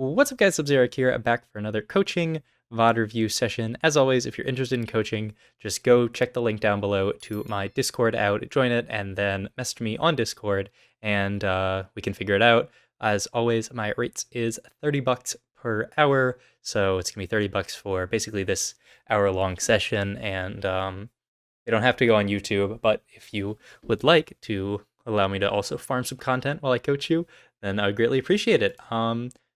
What's up, guys? Sub-Zero here, back for another coaching VOD review session. As always, if you're interested in coaching, just go check the link down below to my Discord out, join it, and then message me on Discord, and we can figure it out. As always, my rates is $30 per hour, so it's gonna be $30 for basically this hour-long session, and they don't have to go on YouTube, but if you would like to allow me to also farm some content while I coach you, then I would greatly appreciate it.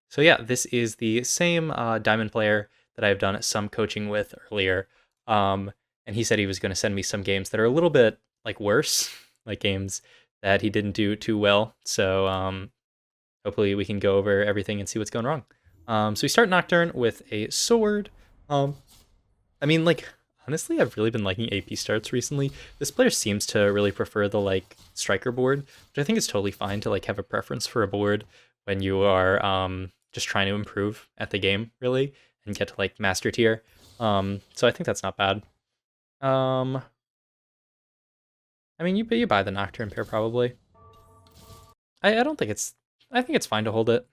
So yeah, this is the same diamond player that I've done some coaching with earlier. And he said he was going to send me some games that are a little bit like worse, like games that he didn't do too well. So hopefully we can go over everything and see what's going wrong. So we start Nocturne with a sword. I mean, like, honestly, I've really been liking AP starts recently. This player seems to really prefer the like striker board, which I think is totally fine to like have a preference for a board when you are just trying to improve at the game, really, and get to like master tier. So I think that's not bad. I mean, you buy the Nocturne pair probably. I don't think I think it's fine to hold it.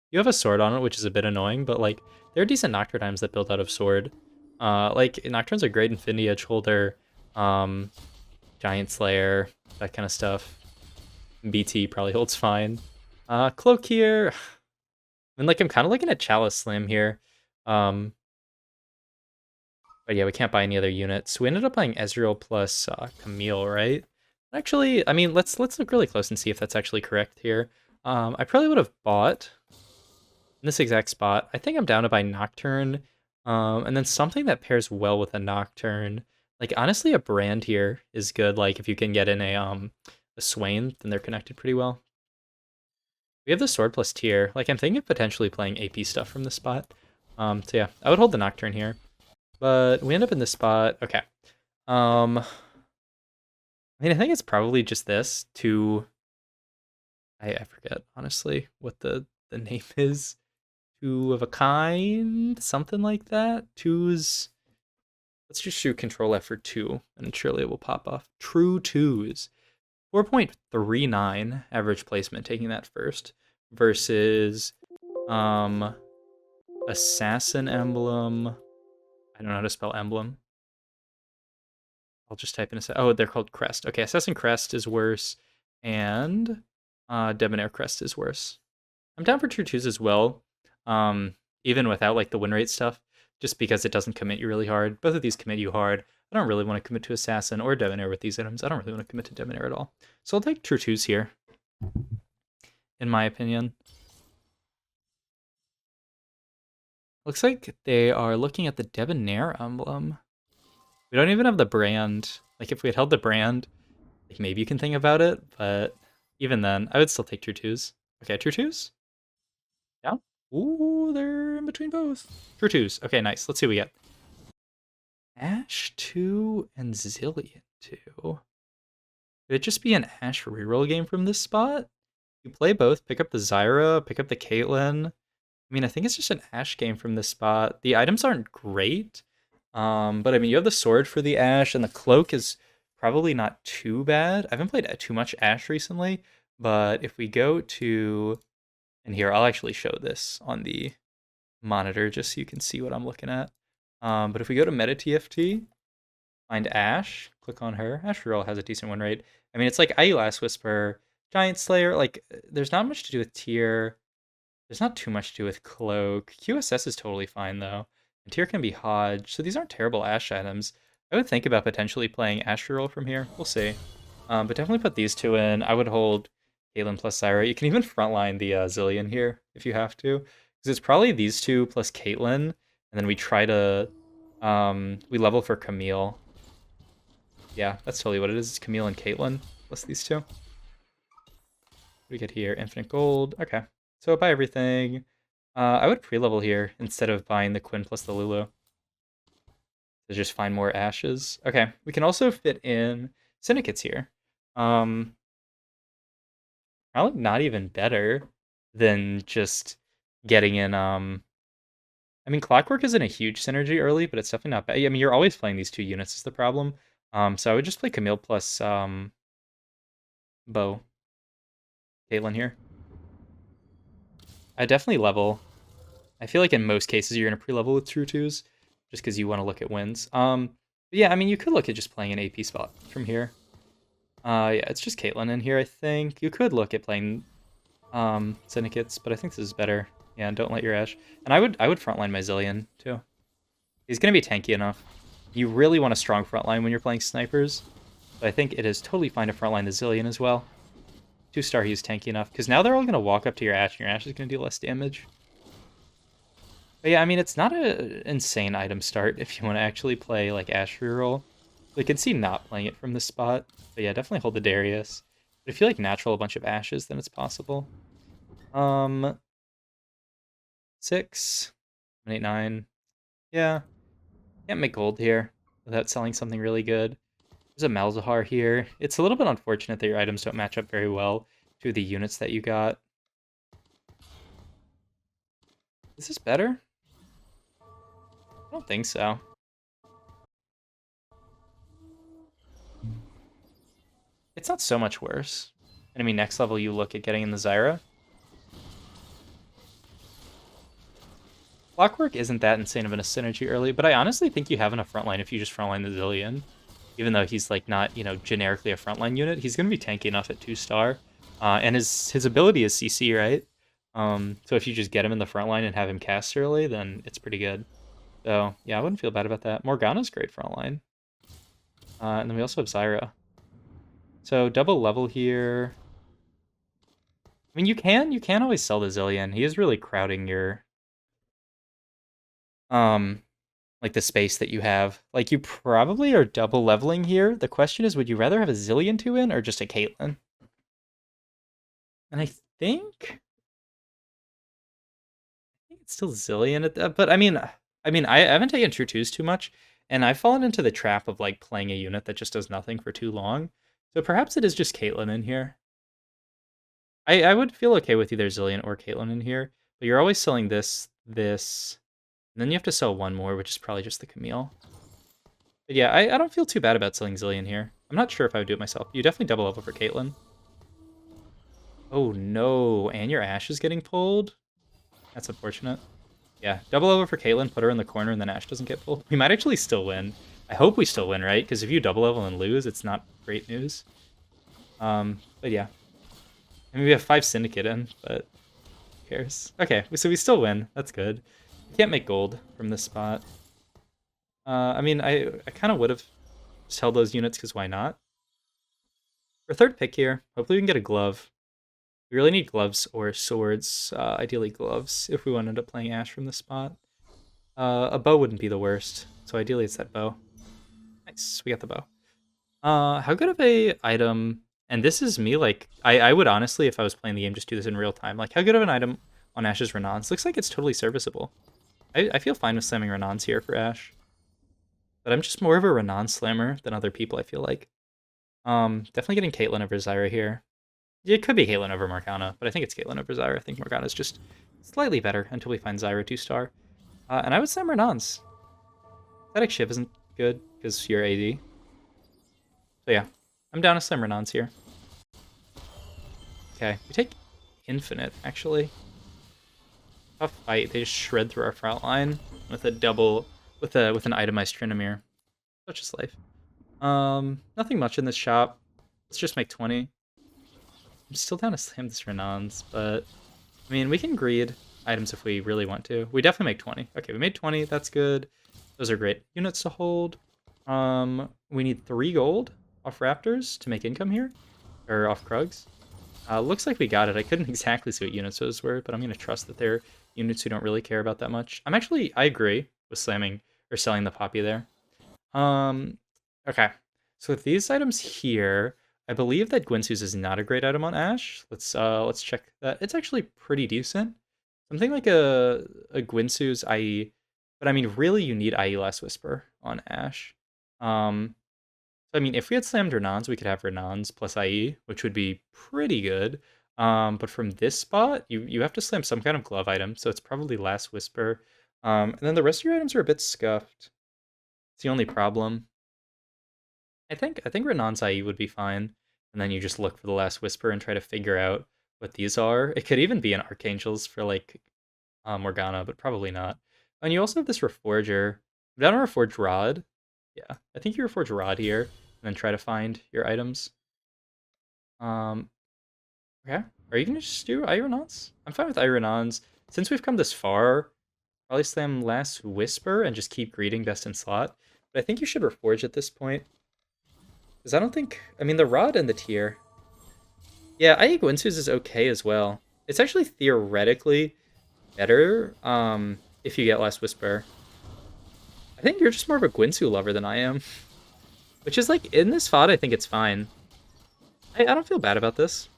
You have a sword on it, which is a bit annoying, but like there are decent Nocturne times that build out of sword. Like Nocturnes are great Infinity Edge Holder, Giant Slayer, that kind of stuff. BT probably holds fine. Cloak here. I mean, like, I'm kind of looking at Chalice Slam here. But yeah, we can't buy any other units. We ended up buying Ezreal plus Camille, right? Actually, I mean, let's look really close and see if that's actually correct here. I probably would have bought in this exact spot. I think I'm down to buy Nocturne, and then something that pairs well with a Nocturne. Like, honestly, a Brand here is good. Like, if you can get in a Swain, then they're connected pretty well. We have the sword plus tier. Like, I'm thinking of potentially playing AP stuff from this spot. So yeah, I would hold the Nocturne here. But we end up in this spot. Okay. I mean, I think it's probably just this. I forget, honestly, what the name is. Two of a kind? Something like that? Twos. Let's just shoot Control F for 2, and surely it will pop off. True twos. 4.39 average placement, taking that first, versus Assassin Emblem. I don't know how to spell emblem. I'll just type in oh, they're called Crest. Okay, Assassin Crest is worse, and Debonair Crest is worse. I'm down for True Twos as well, even without like the win rate stuff, just because it doesn't commit you really hard. Both of these commit you hard. I don't really want to commit to Assassin or Debonair with these items. I don't really want to commit to Debonair at all. So I'll take True Twos here, in my opinion. Looks like they are looking at the Debonair emblem. We don't even have the brand. Like, if we had held the brand, like, maybe you can think about it, but even then, I would still take True Twos. Okay, True Twos? Yeah. Ooh, they're in between both. True Twos. Okay, nice. Let's see what we get. Ashe 2 and Zillion 2. Could it just be an Ashe reroll game from this spot? You play both, pick up the Zyra, pick up the Caitlyn. I mean, I think it's just an Ashe game from this spot. The items aren't great, but I mean, you have the sword for the Ashe, and the cloak is probably not too bad. I haven't played too much Ashe recently, but if we go to, and here, I'll actually show this on the monitor just so you can see what I'm looking at. But if we go to Meta TFT, find Ashe, click on her. Ashe Reroll has a decent win rate. I mean, it's like IU Last Whisper, Giant Slayer. Like, there's not much to do with tier. There's not too much to do with Cloak. QSS is totally fine, though. And tier can be Hodge. So these aren't terrible Ashe items. I would think about potentially playing Ashe Reroll from here. We'll see. But definitely put these two in. I would hold Caitlyn plus Zyra. You can even frontline the Zillion here if you have to. Because it's probably these two plus Caitlyn. And then we try to... we level for Camille. Yeah, that's totally what it is. It's Camille and Caitlyn plus these two. What do we get here? Infinite gold. Okay. So buy everything. I would pre-level here instead of buying the Quinn plus the Lulu. To just find more ashes. Okay. We can also fit in syndicates here. Probably not even better than just getting in I mean, Clockwork isn't a huge synergy early, but it's definitely not bad. I mean, you're always playing these two units is the problem. So I would just play Camille plus Bo. Caitlyn here. I definitely level. I feel like in most cases you're gonna pre-level with true twos, just because you want to look at wins. But yeah, I mean you could look at just playing an AP spot from here. Yeah, it's just Caitlyn in here. I think you could look at playing syndicates, but I think this is better. Yeah, and don't let your Ash. And I would frontline my Zillion too. He's gonna be tanky enough. You really want a strong frontline when you're playing snipers, but I think it is totally fine to frontline the Zillion as well. 2-star, he's tanky enough because now they're all gonna walk up to your Ash, and your Ash is gonna do less damage. But yeah, I mean, it's not an insane item start if you want to actually play, like, Ash reroll. I could see not playing it from this spot. But yeah, definitely hold the Darius. But if you like natural a bunch of Ashes, then it's possible. 6, 8, 9. Yeah, can't make gold here without selling something really good. There's a Malzahar here. It's a little bit unfortunate that your items don't match up very well to the units that you got. Is this better? I don't think so. It's not so much worse. And I mean, next level you look at getting in the Zyra. Clockwork isn't that insane of a synergy early, but I honestly think you have enough frontline if you just frontline the Zillion. Even though he's like not, generically a frontline unit, he's gonna be tanky enough at 2-star. And his ability is CC, right? So if you just get him in the frontline and have him cast early, then it's pretty good. So yeah, I wouldn't feel bad about that. Morgana's great frontline. And then we also have Zyra. So double level here. I mean, you can always sell the Zillion. He is really crowding your like the space that you have. Like you probably are double leveling here. The question is, would you rather have a Zillion 2 in or just a Caitlyn? And I think it's still Zillion at that, but I haven't taken True Twos too much, and I've fallen into the trap of like playing a unit that just does nothing for too long. So perhaps it is just Caitlyn in here. I would feel okay with either Zillion or Caitlyn in here, but you're always selling this, and then you have to sell one more, which is probably just the Camille. But yeah, I don't feel too bad about selling Zillion here. I'm not sure if I would do it myself. You definitely double level for Caitlyn. Oh no, and your Ashe is getting pulled? That's unfortunate. Yeah, double level for Caitlyn, put her in the corner, and then Ashe doesn't get pulled. We might actually still win. I hope we still win, right? Because if you double level and lose, it's not great news. But yeah. I mean, we have 5 Syndicate in, but who cares? Okay, so we still win. That's good. We can't make gold from this spot. I mean, I kind of would have just held those units, because why not? For third pick here, hopefully we can get a glove. We really need gloves or swords, ideally gloves, if we want to end up playing Ashe from this spot. A bow wouldn't be the worst, so ideally it's that bow. Nice, we got the bow. How good of a item, and this is me, like, I would honestly, if I was playing the game, just do this in real time. Like, how good of an item on Ashe's Renons? Looks like it's totally serviceable. I feel fine with slamming Renons here for Ashe. But I'm just more of a Renon slammer than other people, I feel like. Definitely getting Caitlyn over Zyra here. It could be Caitlyn over Morgana, but I think it's Caitlyn over Zyra. I think Morgana's just slightly better until we find Zyra 2-star. And I would slam Renons. Static Shiv isn't good because you're AD. So yeah, I'm down to slam Renons here. Okay, we take Infinite, actually. Tough fight. They just shred through our front line with a double, with an itemized Trinomir. Such is life. Nothing much in this shop. Let's just make 20. I'm still down to slam this Renons, but I mean, we can greed items if we really want to. We definitely make 20. Okay, we made 20. That's good. Those are great units to hold. We need 3 gold off Raptors to make income here, or off Krugs. Looks like we got it. I couldn't exactly see what units those were, but I'm going to trust that they're units who don't really care about that much. I agree with slamming or selling the Poppy there. Okay. So with these items here, I believe that Gwynsu's is not a great item on Ashe. Let's check that. It's actually pretty decent. Something like a Gwynsu's IE, but I mean, really, you need IE Last Whisper on Ashe. So I mean, if we had slammed Renons, we could have Renons plus IE, which would be pretty good. But from this spot, you have to slam some kind of glove item, so it's probably Last Whisper. And then the rest of your items are a bit scuffed. It's the only problem. I think Renon's IE would be fine, and then you just look for the Last Whisper and try to figure out what these are. It could even be an Archangel's for like Morgana, but probably not. And you also have this Reforger. Down a Reforged Rod. Yeah, I think you Reforge Rod here, and then try to find your items. Um, okay. Are you gonna just do Ironons? I'm fine with Ironons. Since we've come this far, probably slam Last Whisper and just keep greeting best in slot. But I think you should Reforge at this point. Because I don't think... I mean, the Rod and the Tier. Yeah, I think Winsu's is okay as well. It's actually theoretically better if you get Last Whisper. I think you're just more of a Gwinsu lover than I am. Which is like, in this FOD, I think it's fine. I don't feel bad about this.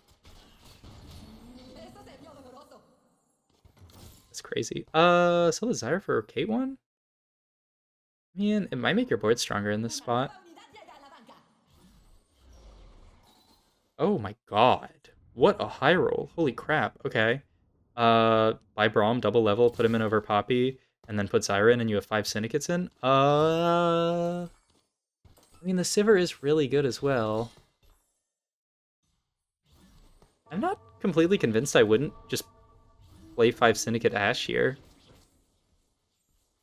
That's crazy. Sell the Zyre for K1? Man, it might make your board stronger in this spot. Oh my god. What a high roll. Holy crap. Okay. Buy Braum, double level, put him in over Poppy, and then put Zyra in, and you have 5 Syndicates in? I mean, the Sivir is really good as well. I'm not completely convinced I wouldn't just play 5 Syndicate Ashe here.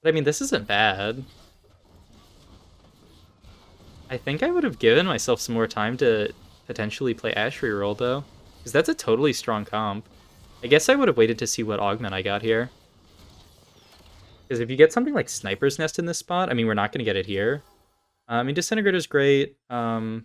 But I mean, this isn't bad. I think I would have given myself some more time to potentially play Ashe Reroll, though. Because that's a totally strong comp. I guess I would have waited to see what Augment I got here. Because if you get something like Sniper's Nest in this spot, I mean, we're not going to get it here. I mean, Disintegrator's great. Tiny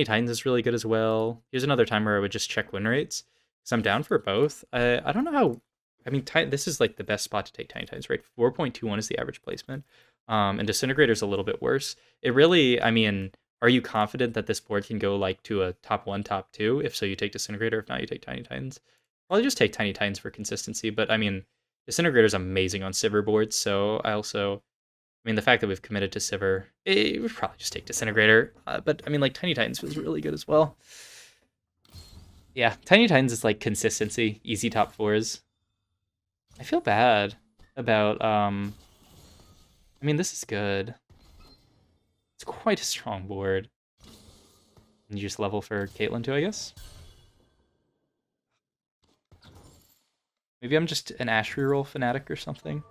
Titans is really good as well. Here's another time where I would just check win rates. Because I'm down for both. I don't know how... I mean, this is like the best spot to take Tiny Titans, right? 4.21 is the average placement. And Disintegrator's a little bit worse. It really, I mean, are you confident that this board can go like to a top 1, top 2? If so, you take Disintegrator. If not, you take Tiny Titans. Probably just take Tiny Titans for consistency. But I mean, Disintegrator's amazing on Sivir boards. So I also... I mean, the fact that we've committed to Sivir, it would probably just take Disintegrator. But, I mean, like, Tiny Titans was really good as well. Yeah, Tiny Titans is, like, consistency. Easy top 4s. I feel bad about, I mean, this is good. It's quite a strong board. And you just level for Caitlyn, too, I guess? Maybe I'm just an Ashe Reroll fanatic or something.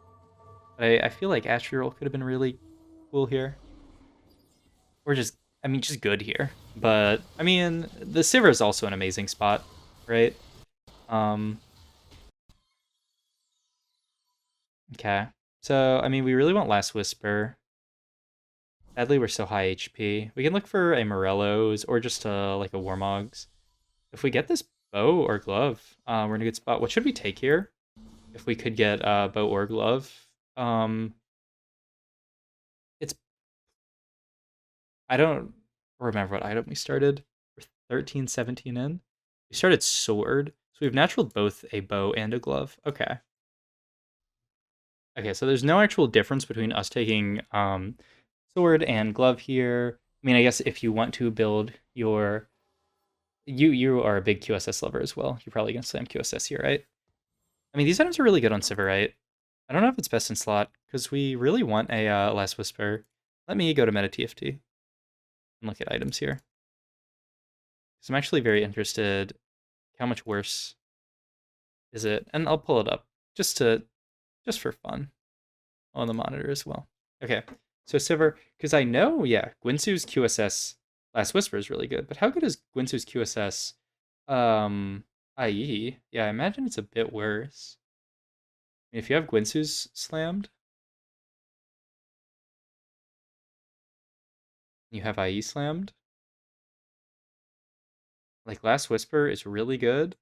But I feel like Ashe Reroll could have been really cool here. Or just, I mean, just good here. But, I mean, the Sivir is also an amazing spot, right? Okay. So, I mean, we really want Last Whisper. Sadly, we're so high HP. We can look for a Morello's or just like a Warmogs. If we get this bow or glove, we're in a good spot. What should we take here? If we could get bow or glove. It's... I don't remember what item we started. We're 13, 17 in. We started sword. So we've naturaled both a bow and a glove. Okay. Okay, so there's no actual difference between us taking sword and glove here. I mean, I guess if you want to build your... You are a big QSS lover as well. You're probably going to slam QSS here, right? I mean, these items are really good on Sivir, right? I don't know if it's best in slot, because we really want a Last Whisper. Let me go to Meta TFT and look at items here. Because I'm actually very interested how much worse is it. And I'll pull it up just for fun on the monitor as well. Okay, so Sivir, because I know, yeah, Gwinsu's QSS Last Whisper is really good, but how good is Gwinsu's QSS IE? Yeah, I imagine it's a bit worse. I mean, if you have Gwinsu's slammed, you have IE slammed, like Last Whisper is really good.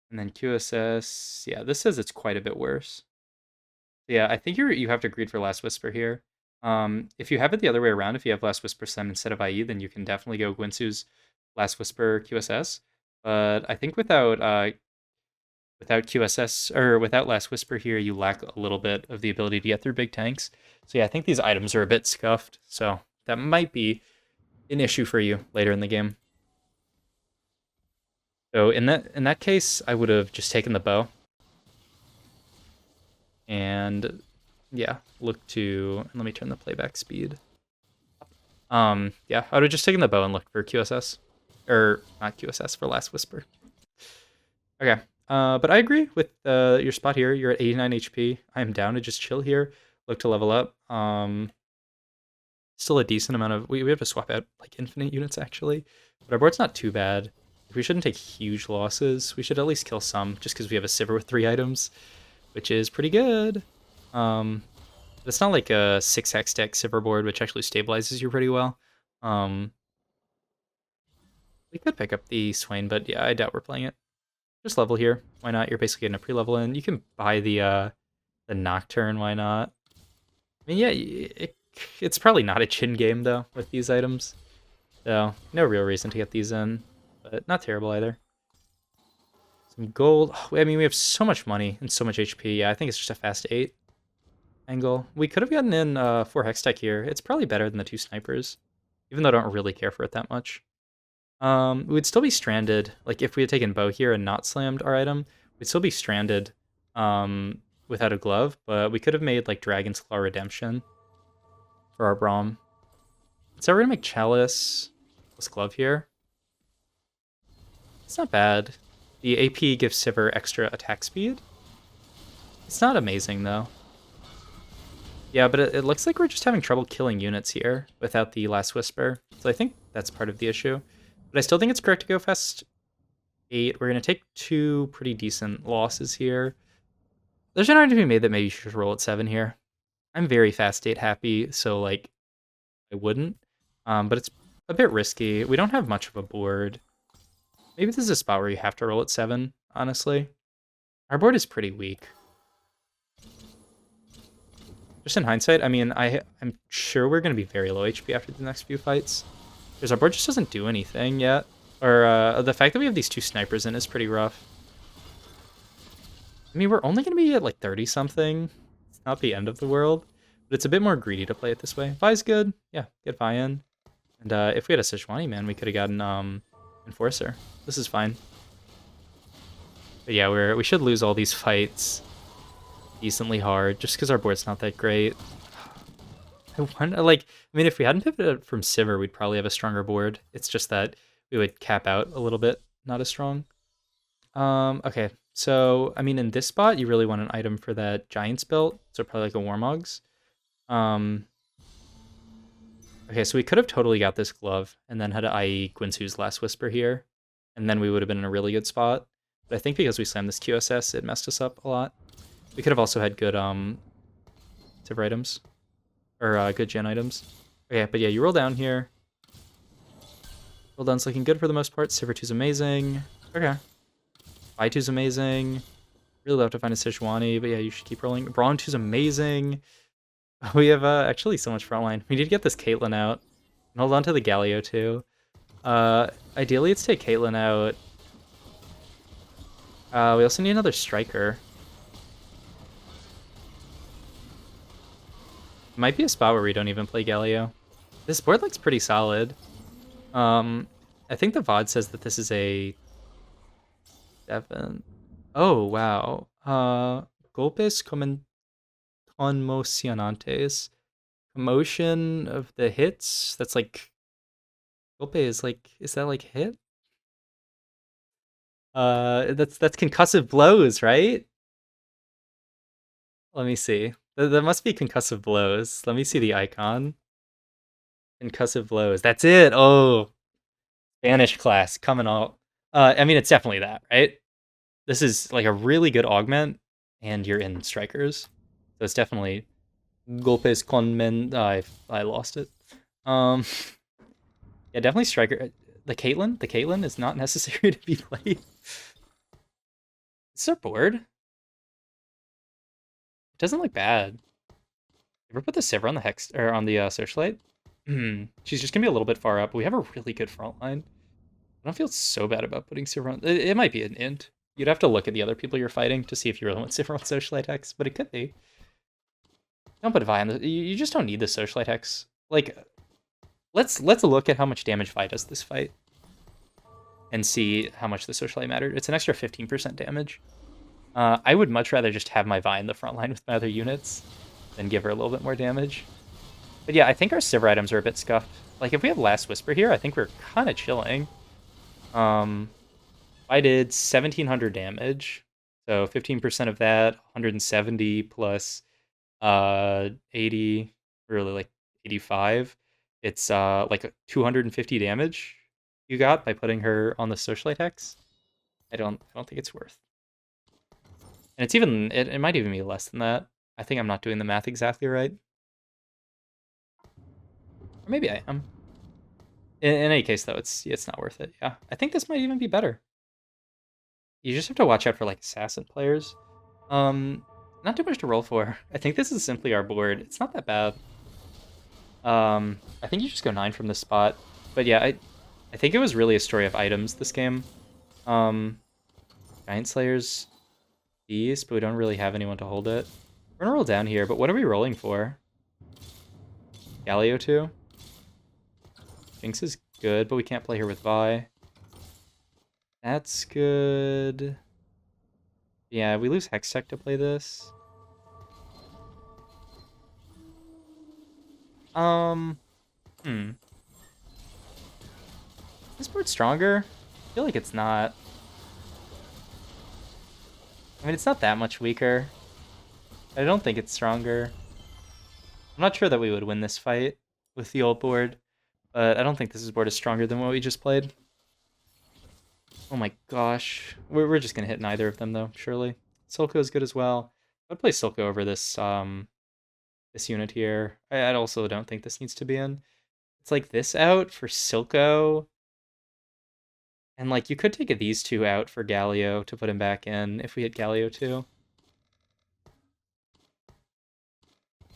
And then QSS, yeah, this says it's quite a bit worse. Yeah, I think you have to greed for Last Whisper here. If you have it the other way around, if you have Last Whisper Slam instead of IE, then you can definitely go Gwinsu's Last Whisper QSS. But I think without QSS or without Last Whisper here, you lack a little bit of the ability to get through big tanks. So yeah, I think these items are a bit scuffed. So that might be an issue for you later in the game. So in that case, I would have just taken the bow. And yeah, look to... Let me turn the playback speed. Yeah, I would have just taken the bow and looked for QSS. Or not QSS, for Last Whisper. Okay, But I agree with your spot here. You're at 89 HP. I am down to just chill here. Look to level up. Still a decent amount of... We have to swap out like infinite units, actually. But our board's not too bad. We shouldn't take huge losses. We should at least kill some, just because we have a Sivir with 3 items, which is pretty good. It's not like a 6x deck Sivir board, which actually stabilizes you pretty well. We could pick up the Swain, but yeah, I doubt we're playing it. Just level here. Why not? You're basically getting a pre-level in. You can buy the Nocturne. Why not? I mean, yeah, it's probably not a chin game, though, with these items. So, no real reason to get these in, but not terrible either. Some gold. I mean, we have so much money and so much HP. Yeah, I think it's just a fast 8 angle. We could have gotten in 4 Hextech here. It's probably better than the 2 snipers, even though I don't really care for it that much. We'd still be stranded. Like, if we had taken bow here and not slammed our item, we'd still be stranded without a glove, but we could have made, like, Dragon's Claw Redemption for our Braum. So we're gonna make Chalice plus glove here. It's not bad. The AP gives Sivir extra attack speed. It's not amazing, though. Yeah, but it looks like we're just having trouble killing units here without the Last Whisper. So I think that's part of the issue. But I still think it's correct to go fast 8. We're going to take 2 pretty decent losses here. There's an argument to be made that maybe you should roll at 7 here. I'm very fast 8 happy, so like I wouldn't. But it's a bit risky. We don't have much of a board. Maybe this is a spot where you have to roll at 7, honestly. Our board is pretty weak. Just in hindsight, I mean, I'm sure we're going to be very low HP after the next few fights. Because our board just doesn't do anything yet. Or the fact that we have these 2 snipers in is pretty rough. I mean, we're only going to be at like 30-something. It's not the end of the world. But it's a bit more greedy to play it this way. Vi's good. Yeah, get Vi in. And if we had a Sejuani, man, we could have gotten Enforcer. This is fine. But yeah, we should lose all these fights decently hard, just because our board's not that great. I mean, if we hadn't pivoted from Sivir, we'd probably have a stronger board. It's just that we would cap out a little bit, not as strong. Okay, so, I mean, in this spot, you really want an item for that Giant's Belt, so probably like a Warmogs. Okay, so we could have totally got this glove, and then had to IE Guinsoo's Last Whisper here, and then we would have been in a really good spot. But I think because we slammed this QSS, it messed us up a lot. We could have also had good Sivir items. Or good gen items. Okay, but yeah, you roll down here. Roll down's looking good for the most part. Sivir 2's amazing. Okay. Vi 2's amazing. Really love to find a Sejuani, but yeah, you should keep rolling. Braun 2's amazing. We have actually so much frontline. We need to get this Caitlyn out. And hold on to the Galio too. Ideally, let's take Caitlyn out. We also need another striker. Might be a spot where we don't even play Galio. This board looks pretty solid. I think the VOD says that this is a 7. Oh, wow. Golpes conmocionantes. Commotion of the hits? That's like... Golpe is like... Is that like hit? That's concussive blows, right? Let me see. That must be concussive blows. Let me see the icon. Concussive blows. That's it. Oh, Spanish class coming up. I mean, it's definitely that, right? This is like a really good augment, and you're in strikers, so it's definitely golpes con men. I lost it. Yeah, definitely striker. The Caitlyn is not necessary to be played. It's our board. It doesn't look bad. Ever put the Sivir on the Hex or on the Searchlight? She's just gonna be a little bit far up. We have a really good front line. I don't feel so bad about putting Sivir on. It might be an int. You'd have to look at the other people you're fighting to see if you really want Sivir on Searchlight Hex, but it could be. Don't put Vi on the. You just don't need the Searchlight Hex. Like, let's look at how much damage Vi does this fight, and see how much the Searchlight mattered. It's an extra 15% damage. I would much rather just have my Vi in the front line with my other units than give her a little bit more damage. But yeah, I think our Sivir items are a bit scuffed. Like, if we have Last Whisper here, I think we're kind of chilling. I did 1,700 damage. So 15% of that, 170 plus 80, really like 85. It's like 250 damage you got by putting her on the socialite hex. I don't think it's worth. And it might even be less than that. I think I'm not doing the math exactly right. Or maybe I am. In any case though, it's not worth it. Yeah. I think this might even be better. You just have to watch out for like assassin players. Um Not too much to roll for. I think this is simply our board. It's not that bad. I think you just go 9 from this spot. But yeah, I think it was really a story of items this game. Um Giant Slayer's Beast, but we don't really have anyone to hold it. We're gonna roll down here, but what are we rolling for? Galio 2? Jinx is good, but we can't play her with Vi. That's good. Yeah, we lose Hextech to play this. Um, hmm. This board's stronger? I feel like it's not. I mean, it's not that much weaker. I don't think it's stronger. I'm not sure that we would win this fight with the old board, but I don't think this board is stronger than what we just played. Oh my gosh. We're just gonna hit neither of them though, surely. Silco is good as well. I'd play Silco over this unit here. I also don't think this needs to be in. It's like this out for Silco. And like you could take these two out for Galio to put him back in if we hit Galio too.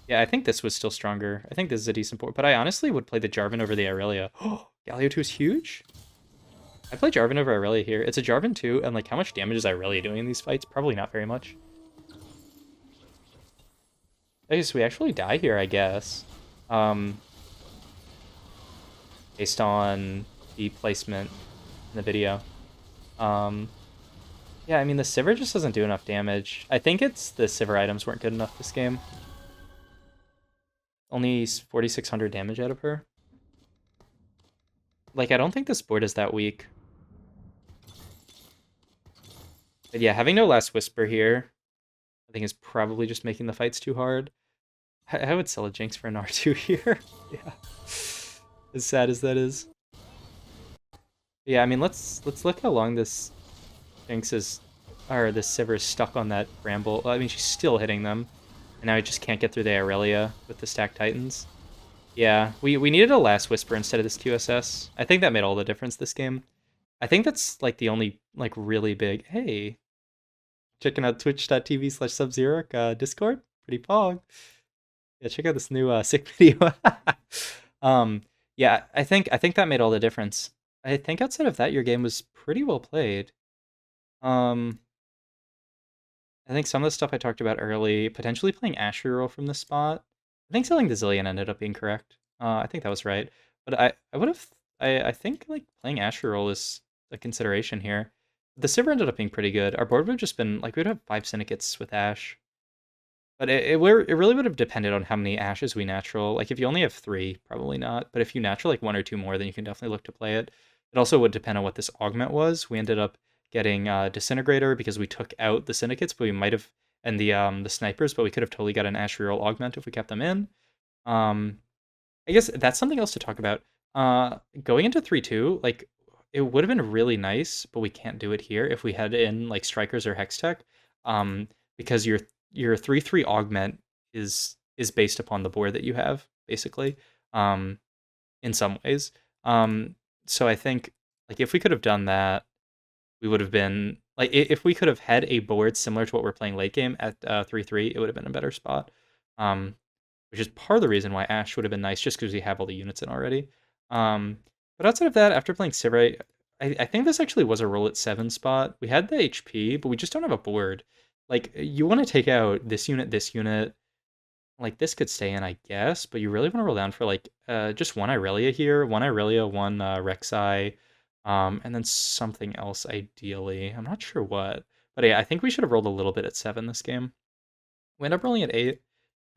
Yeah, I think this was still stronger. I think this is a decent board, but I honestly would play the Jarvan over the Irelia. Oh, Galio 2 is huge? I play Jarvan over Irelia here. It's a Jarvan 2, and like how much damage is Irelia doing in these fights? Probably not very much. Okay, so we actually die here, I guess. Based on the placement in the video. Um, yeah, I mean, the Sivir just doesn't do enough damage. I think it's the Sivir items weren't good enough this game. Only 4,600 damage out of her. Like, I don't think this board is that weak. But yeah, having no Last Whisper here, I think is probably just making the fights too hard. I would sell a Jinx for an R2 here. Yeah. As sad as that is. Yeah, I mean, let's look how long this Jinx is, or this Sivir is stuck on that Bramble. I mean, she's still hitting them. And now I just can't get through the Irelia with the stacked Titans. Yeah, we needed a Last Whisper instead of this QSS. I think that made all the difference this game. I think that's like the only like really big. Hey, checking out twitch.tv/Subzero Discord. Pretty pog. Yeah, check out this new sick video. um, yeah, I think that made all the difference. I think outside of that, your game was pretty well played. Um, I think some of the stuff I talked about early, potentially playing Ash Reroll from this spot. I think selling the Zillion ended up being correct. I think that was right. But I would have, I think like playing Ash Reroll is a consideration here. The Sivir ended up being pretty good. Our board would have just been, like, we'd have 5 Syndicates with Ash. But it really would have depended on how many Ashes we natural. Like, if you only have 3, probably not. But if you natural like 1 or 2 more, then you can definitely look to play it. It also would depend on what this augment was. We ended up getting Disintegrator because we took out the Syndicates, but we might have, and the snipers, but we could have totally got an Ash Reroll augment if we kept them in. I guess that's something else to talk about. Going into 3-2, like, it would have been really nice, but we can't do it here if we had in like Strikers or Hextech, because your 3-3 augment is based upon the board that you have, basically, in some ways. So I think like if we could have done that, we would have been like if we could have had a board similar to what we're playing late game at 3-3, it would have been a better spot. Which is part of the reason why Ash would have been nice, just because we have all the units in already. But outside of that, after playing Sivir, I think this actually was a roll at 7 spot. We had the HP, but we just don't have a board. Like, you want to take out this unit. Like, this could stay in, I guess, but you really want to roll down for, like, just one Irelia here, one Irelia, one Rek'Sai, and then something else, ideally. I'm not sure what. But yeah, I think we should have rolled a little bit at 7 this game. We end up rolling at 8.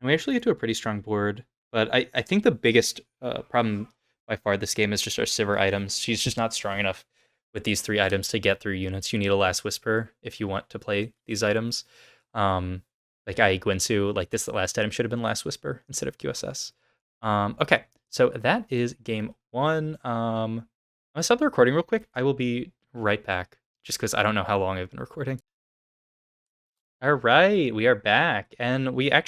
And we actually get to a pretty strong board. But I think the biggest problem by far this game is just our Sivir items. She's just not strong enough with these 3 items to get through units, you need a Last Whisper if you want to play these items. Like Gwinsu, like this last item should have been Last Whisper instead of QSS. Okay, so that is game 1. I'm gonna stop the recording real quick. I will be right back, just because I don't know how long I've been recording. All right, we are back, and I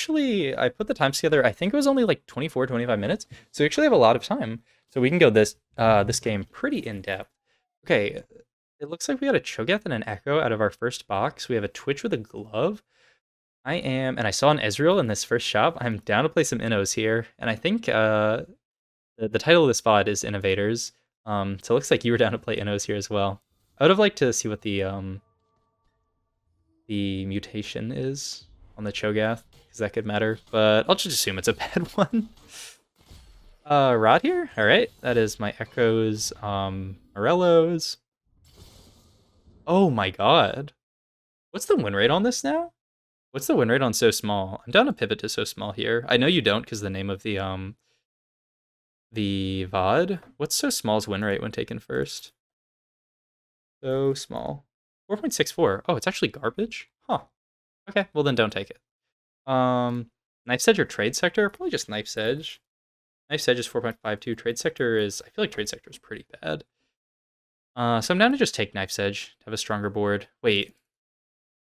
put the times together. I think it was only like 24, 25 minutes, so we actually have a lot of time. So we can go this game pretty in depth. Okay, it looks like we got a Cho'Gath and an Echo out of our first box. We have a Twitch with a glove. And I saw an Ezreal in this first shop. I'm down to play some Innos here, and I think the title of this VOD is Innovators. So it looks like you were down to play Innos here as well. I would have liked to see what the mutation is on the Cho'Gath, because that could matter, but I'll just assume it's a bad one. Rod here? Alright, that is my Echoes, Morellos. Oh my god. What's the win rate on this now? What's the win rate on So Small? I'm down to pivot to So Small here. I know you don't, because the name of the VOD. What's So Small's win rate when taken first? So Small. 4.64. Oh, it's actually garbage? Huh. Okay, well then don't take it. Knife's Edge or Trade Sector? Probably just Knife's Edge. Knife's Edge is 4.52. Trade Sector is... I feel like Trade Sector is pretty bad. So I'm down to just take Knife's Edge to have a stronger board. Wait.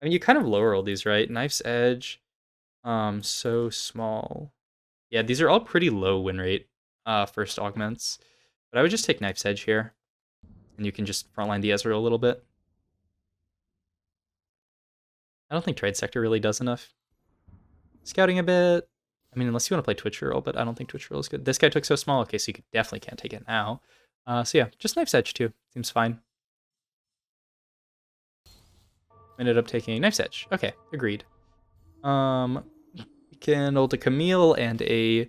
I mean, you kind of lower all these, right? Knife's Edge. So Small. Yeah, these are all pretty low win rate first augments. But I would just take Knife's Edge here. And you can just frontline the Ezreal a little bit. I don't think Trade Sector really does enough. Scouting a bit. I mean, unless you want to play Twitch Reroll, but I don't think Twitch Reroll is good. This guy took So Small. Okay, so you definitely can't take it now. So yeah, just Knife's Edge too. Seems fine. Ended up taking Knife's Edge. Okay, agreed. We can ult a Camille and a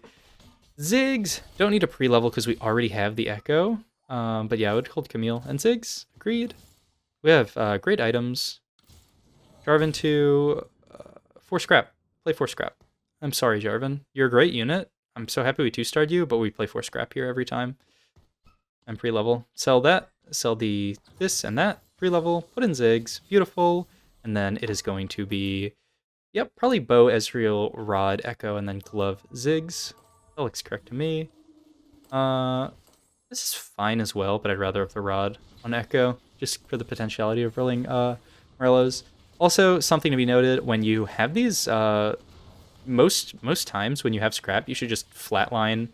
Ziggs. Don't need a pre-level because we already have the Echo. But yeah, I would hold Camille and Ziggs. Agreed. We have great items. Jarvan to 4 scrap. Play 4 scrap. I'm sorry, Jarvan. You're a great unit. I'm so happy we 2-starred you, but we play 4 scrap here every time. I'm pre-level. Sell that. Sell this and that. Pre-level. Put in Ziggs. Beautiful. And then it is going to be... Yep, probably Bow, Ezreal, Rod, Echo, and then Glove, Ziggs. That looks correct to me. This is fine as well, but I'd rather have the Rod on Echo, just for the potentiality of rolling Morellos. Also, something to be noted, when you have these, most times when you have scrap, you should just flatline.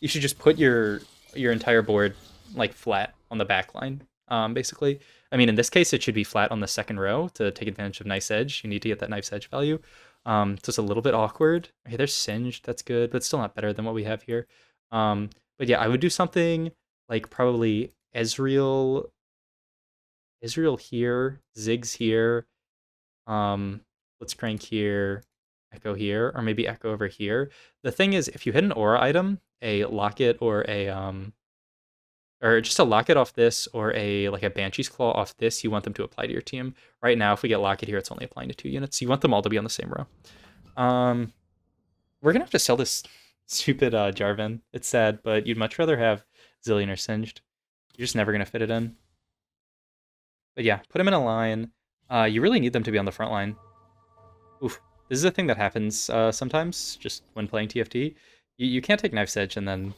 You should just put your entire board like flat on the back line, basically. I mean, in this case, it should be flat on the second row to take advantage of Knife's Edge. You need to get that Knife's Edge value. So it's a little bit awkward. Okay, there's Singed, that's good, but still not better than what we have here. But yeah, I would do something like probably Ezreal here, Ziggs here, Blitzcrank here, Echo here, or maybe Echo over here. The thing is, if you hit an aura item, a locket or just a locket off this, or like a Banshee's Claw off this, you want them to apply to your team. Right now, if we get locket here, it's only applying to 2 units. So you want them all to be on the same row. We're gonna have to sell this stupid Jarvan. It's sad, but you'd much rather have Zillion or Singed. You're just never gonna fit it in. But yeah, put them in a line. You really need them to be on the front line. Oof. This is a thing that happens sometimes, just when playing TFT. You can't take Knife's Edge and then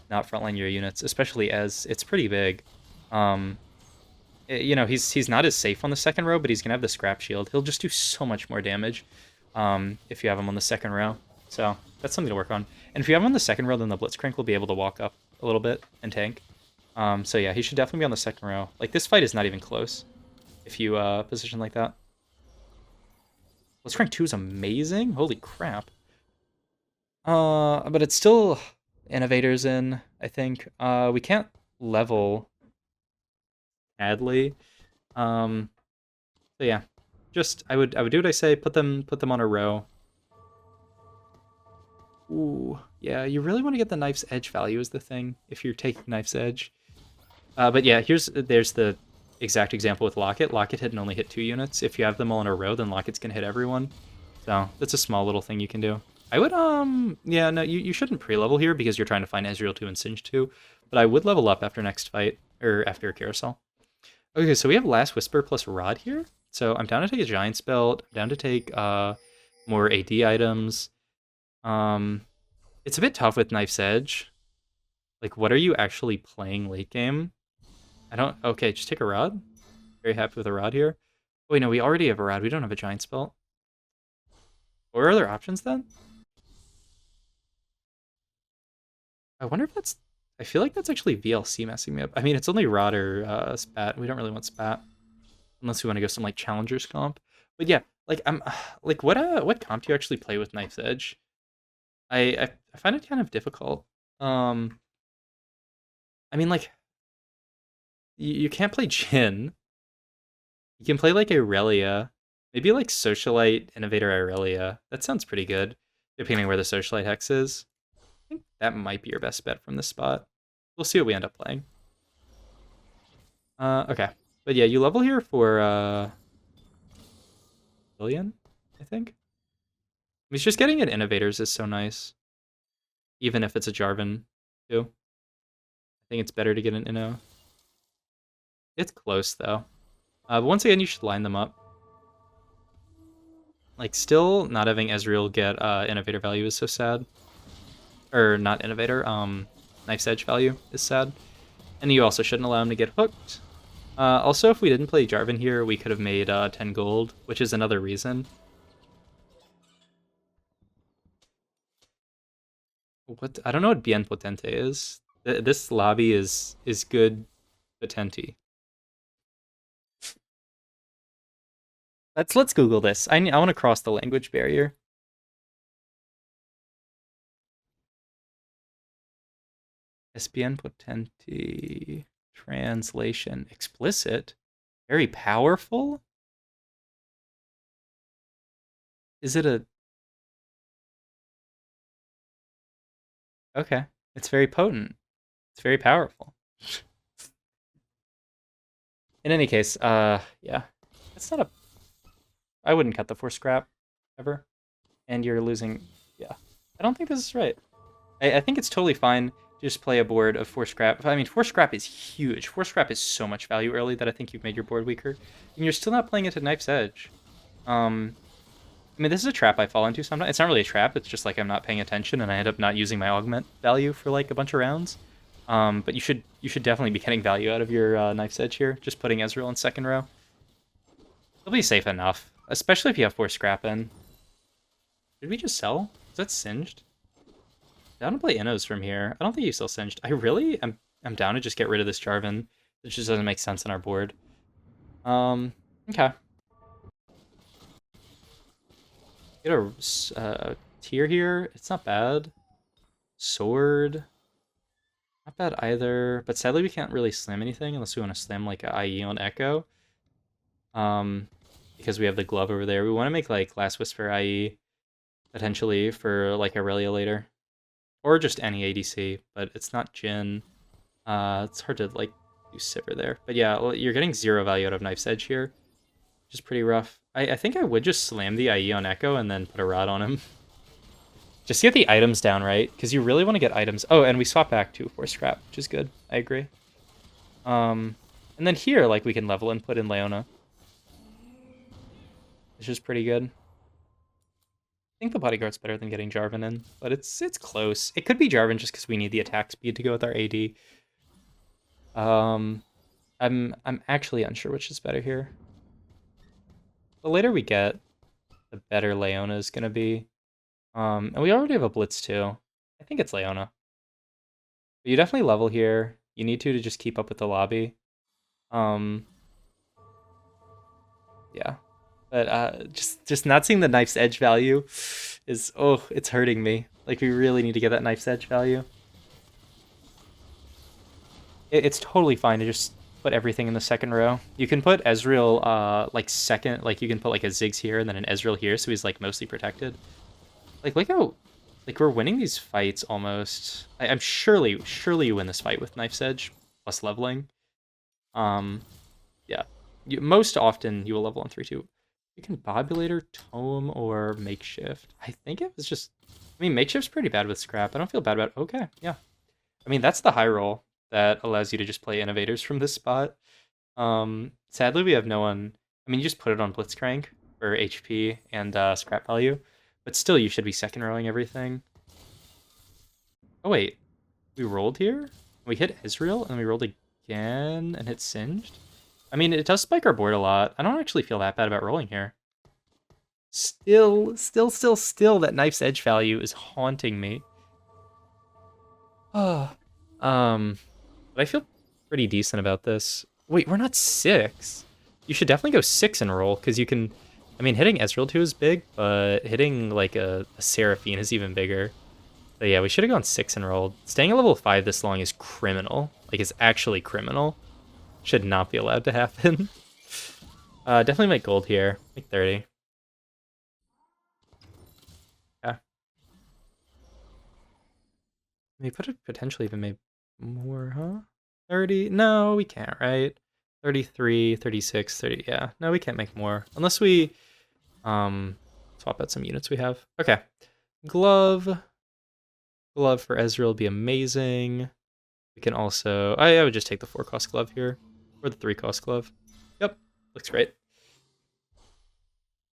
not frontline your units, especially as it's pretty big. You know, he's not as safe on the second row, but he's gonna have the scrap shield. He'll just do so much more damage if you have him on the second row. So that's something to work on. And if you have him on the second row, then the Blitzcrank will be able to walk up a little bit and tank. So yeah, he should definitely be on the second row. Like, this fight is not even close if you position like that. Blitzcrank 2 is amazing. Holy crap. But it's still Innovators in, I think. We can't level Adley. So yeah, just I would do what I say. Put them on a row. Ooh, yeah. You really want to get the Knife's Edge value is the thing if you're taking Knife's Edge. But yeah, there's the exact example with Locket. Locket hit and only hit 2 units. If you have them all in a row, then Locket's gonna hit everyone. So that's a small little thing you can do. I would, yeah, no, you shouldn't pre-level here because you're trying to find Ezreal 2 and Singe 2, but I would level up after next fight. or after a carousel. Okay, so we have Last Whisper plus Rod here. So I'm down to take a Giant's Belt. I'm down to take more AD items. It's a bit tough with Knife's Edge. Like, what are you actually playing late game? I don't. Okay, just take a Rod. Very happy with a Rod here. Wait, no, we already have a Rod. We don't have a Giant's Belt. What are other options then? I wonder if that's. I feel like that's actually VLC messing me up. I mean, it's only Rod or Spat. We don't really want Spat unless we want to go some like Challengers comp. But yeah, like I'm like what comp do you actually play with Knife's Edge? I find it kind of difficult. Um, I mean, like you can't play Jhin. You can play like Aurelia, maybe like Socialite, Innovator Aurelia. That sounds pretty good, depending where the Socialite hex is. I think that might be your best bet from this spot. We'll see what we end up playing. Okay. But yeah, you level here for Billion, I think. I mean, just getting at Innovators is so nice. Even if it's a Jarvan, too. I think it's better to get an Inno. It's close, though. But once again, you should line them up. Like, still not having Ezreal get Innovator value is so sad. Or not Innovator, Knife's Edge value is sad. And you also shouldn't allow him to get hooked. Also, if we didn't play Jarvan here, we could have made 10 gold, which is another reason. What? I don't know what Bien Potente is. This lobby is good Potente. Let's Google this. I want to cross the language barrier. SBN Potente translation explicit. Very powerful. Is it a? Okay, it's very potent. It's very powerful. In any case, yeah, it's not a. I wouldn't cut the force scrap ever, and you're losing. Yeah, I don't think this is right. I think it's totally fine to just play a board of force scrap. I mean, force scrap is huge. Force scrap is so much value early that I think you've made your board weaker, and you're still not playing it to Knife's Edge. I mean, this is a trap I fall into sometimes. It's not really a trap. It's just like I'm not paying attention, and I end up not using my augment value for like a bunch of rounds. But you should definitely be getting value out of your Knife's Edge here. Just putting Ezreal in second row. It'll be safe enough, especially if you have force scrap in. Did we just sell? Is that singed? Down to play Innos from here. I don't think you still singed. I'm down to just get rid of this Jarvan. It just doesn't make sense on our board. Okay. Get a tier here. It's not bad. Sword. Not bad either. But sadly we can't really slam anything unless we want to slam like a IE on Echo. Because we have the glove over there. We want to make like Last Whisper IE potentially for like Aurelia later. Or just any ADC, but it's not Jhin. It's hard to like do Sivir there. But yeah, well, you're getting 0 value out of Knife's Edge here, which is pretty rough. I think I would just slam the IE on Echo and then put a Rod on him. Just get the items down, right? Because you really want to get items. Oh, and we swap back to Force Scrap, which is good. I agree. And then here, like, we can level and put in Leona, which is pretty good. I think the bodyguard's better than getting Jarvan in, but it's close. It could be Jarvan just because we need the attack speed to go with our AD. I'm actually unsure which is better here. The later we get, the better Leona is gonna be. And we already have a Blitz too. I think it's Leona. But you definitely level here. You need to just keep up with the lobby. Yeah. But just not seeing the Knife's Edge value is, oh, it's hurting me. Like, we really need to get that Knife's Edge value. It's totally fine to just put everything in the second row. You can put Ezreal, like, second, like, you can put, like, a Ziggs here and then an Ezreal here, so he's, like, mostly protected. Like, look how, like, we're winning these fights almost. I'm surely you win this fight with Knife's Edge plus leveling. Yeah. Most often, you will level on 3-2. You can Bobulator, Tome, or Makeshift. I think it was just... I mean, Makeshift's pretty bad with Scrap. I don't feel bad about it. Okay, yeah. I mean, that's the high roll. that allows you to just play innovators from this spot. Sadly, we have no one. I mean, you just put it on Blitzcrank for HP and scrap value, but still, you should be second rowing everything. Oh wait, we rolled here. We hit Israel and we rolled again and hit Singed. I mean, it does spike our board a lot. I don't actually feel that bad about rolling here. Still, that knife's edge value is haunting me. But I feel pretty decent about this. Wait, we're not 6. You should definitely go 6 and roll, because you can... I mean, hitting Ezreal 2 is big, but hitting, like, a Seraphine is even bigger. But yeah, we should have gone 6 and rolled. Staying at level 5 this long is criminal. Like, it's actually criminal. Should not be allowed to happen. Definitely make gold here. Make 30. Yeah. We could have potentially even made more, huh? 30? No, we can't, right? 33, 36, 30. Yeah, no, we can't make more. Unless we swap out some units we have. Okay. Glove. Glove for Ezreal would be amazing. We can also... I would just take the 4-cost glove here. Or the 3-cost glove. Yep, looks great.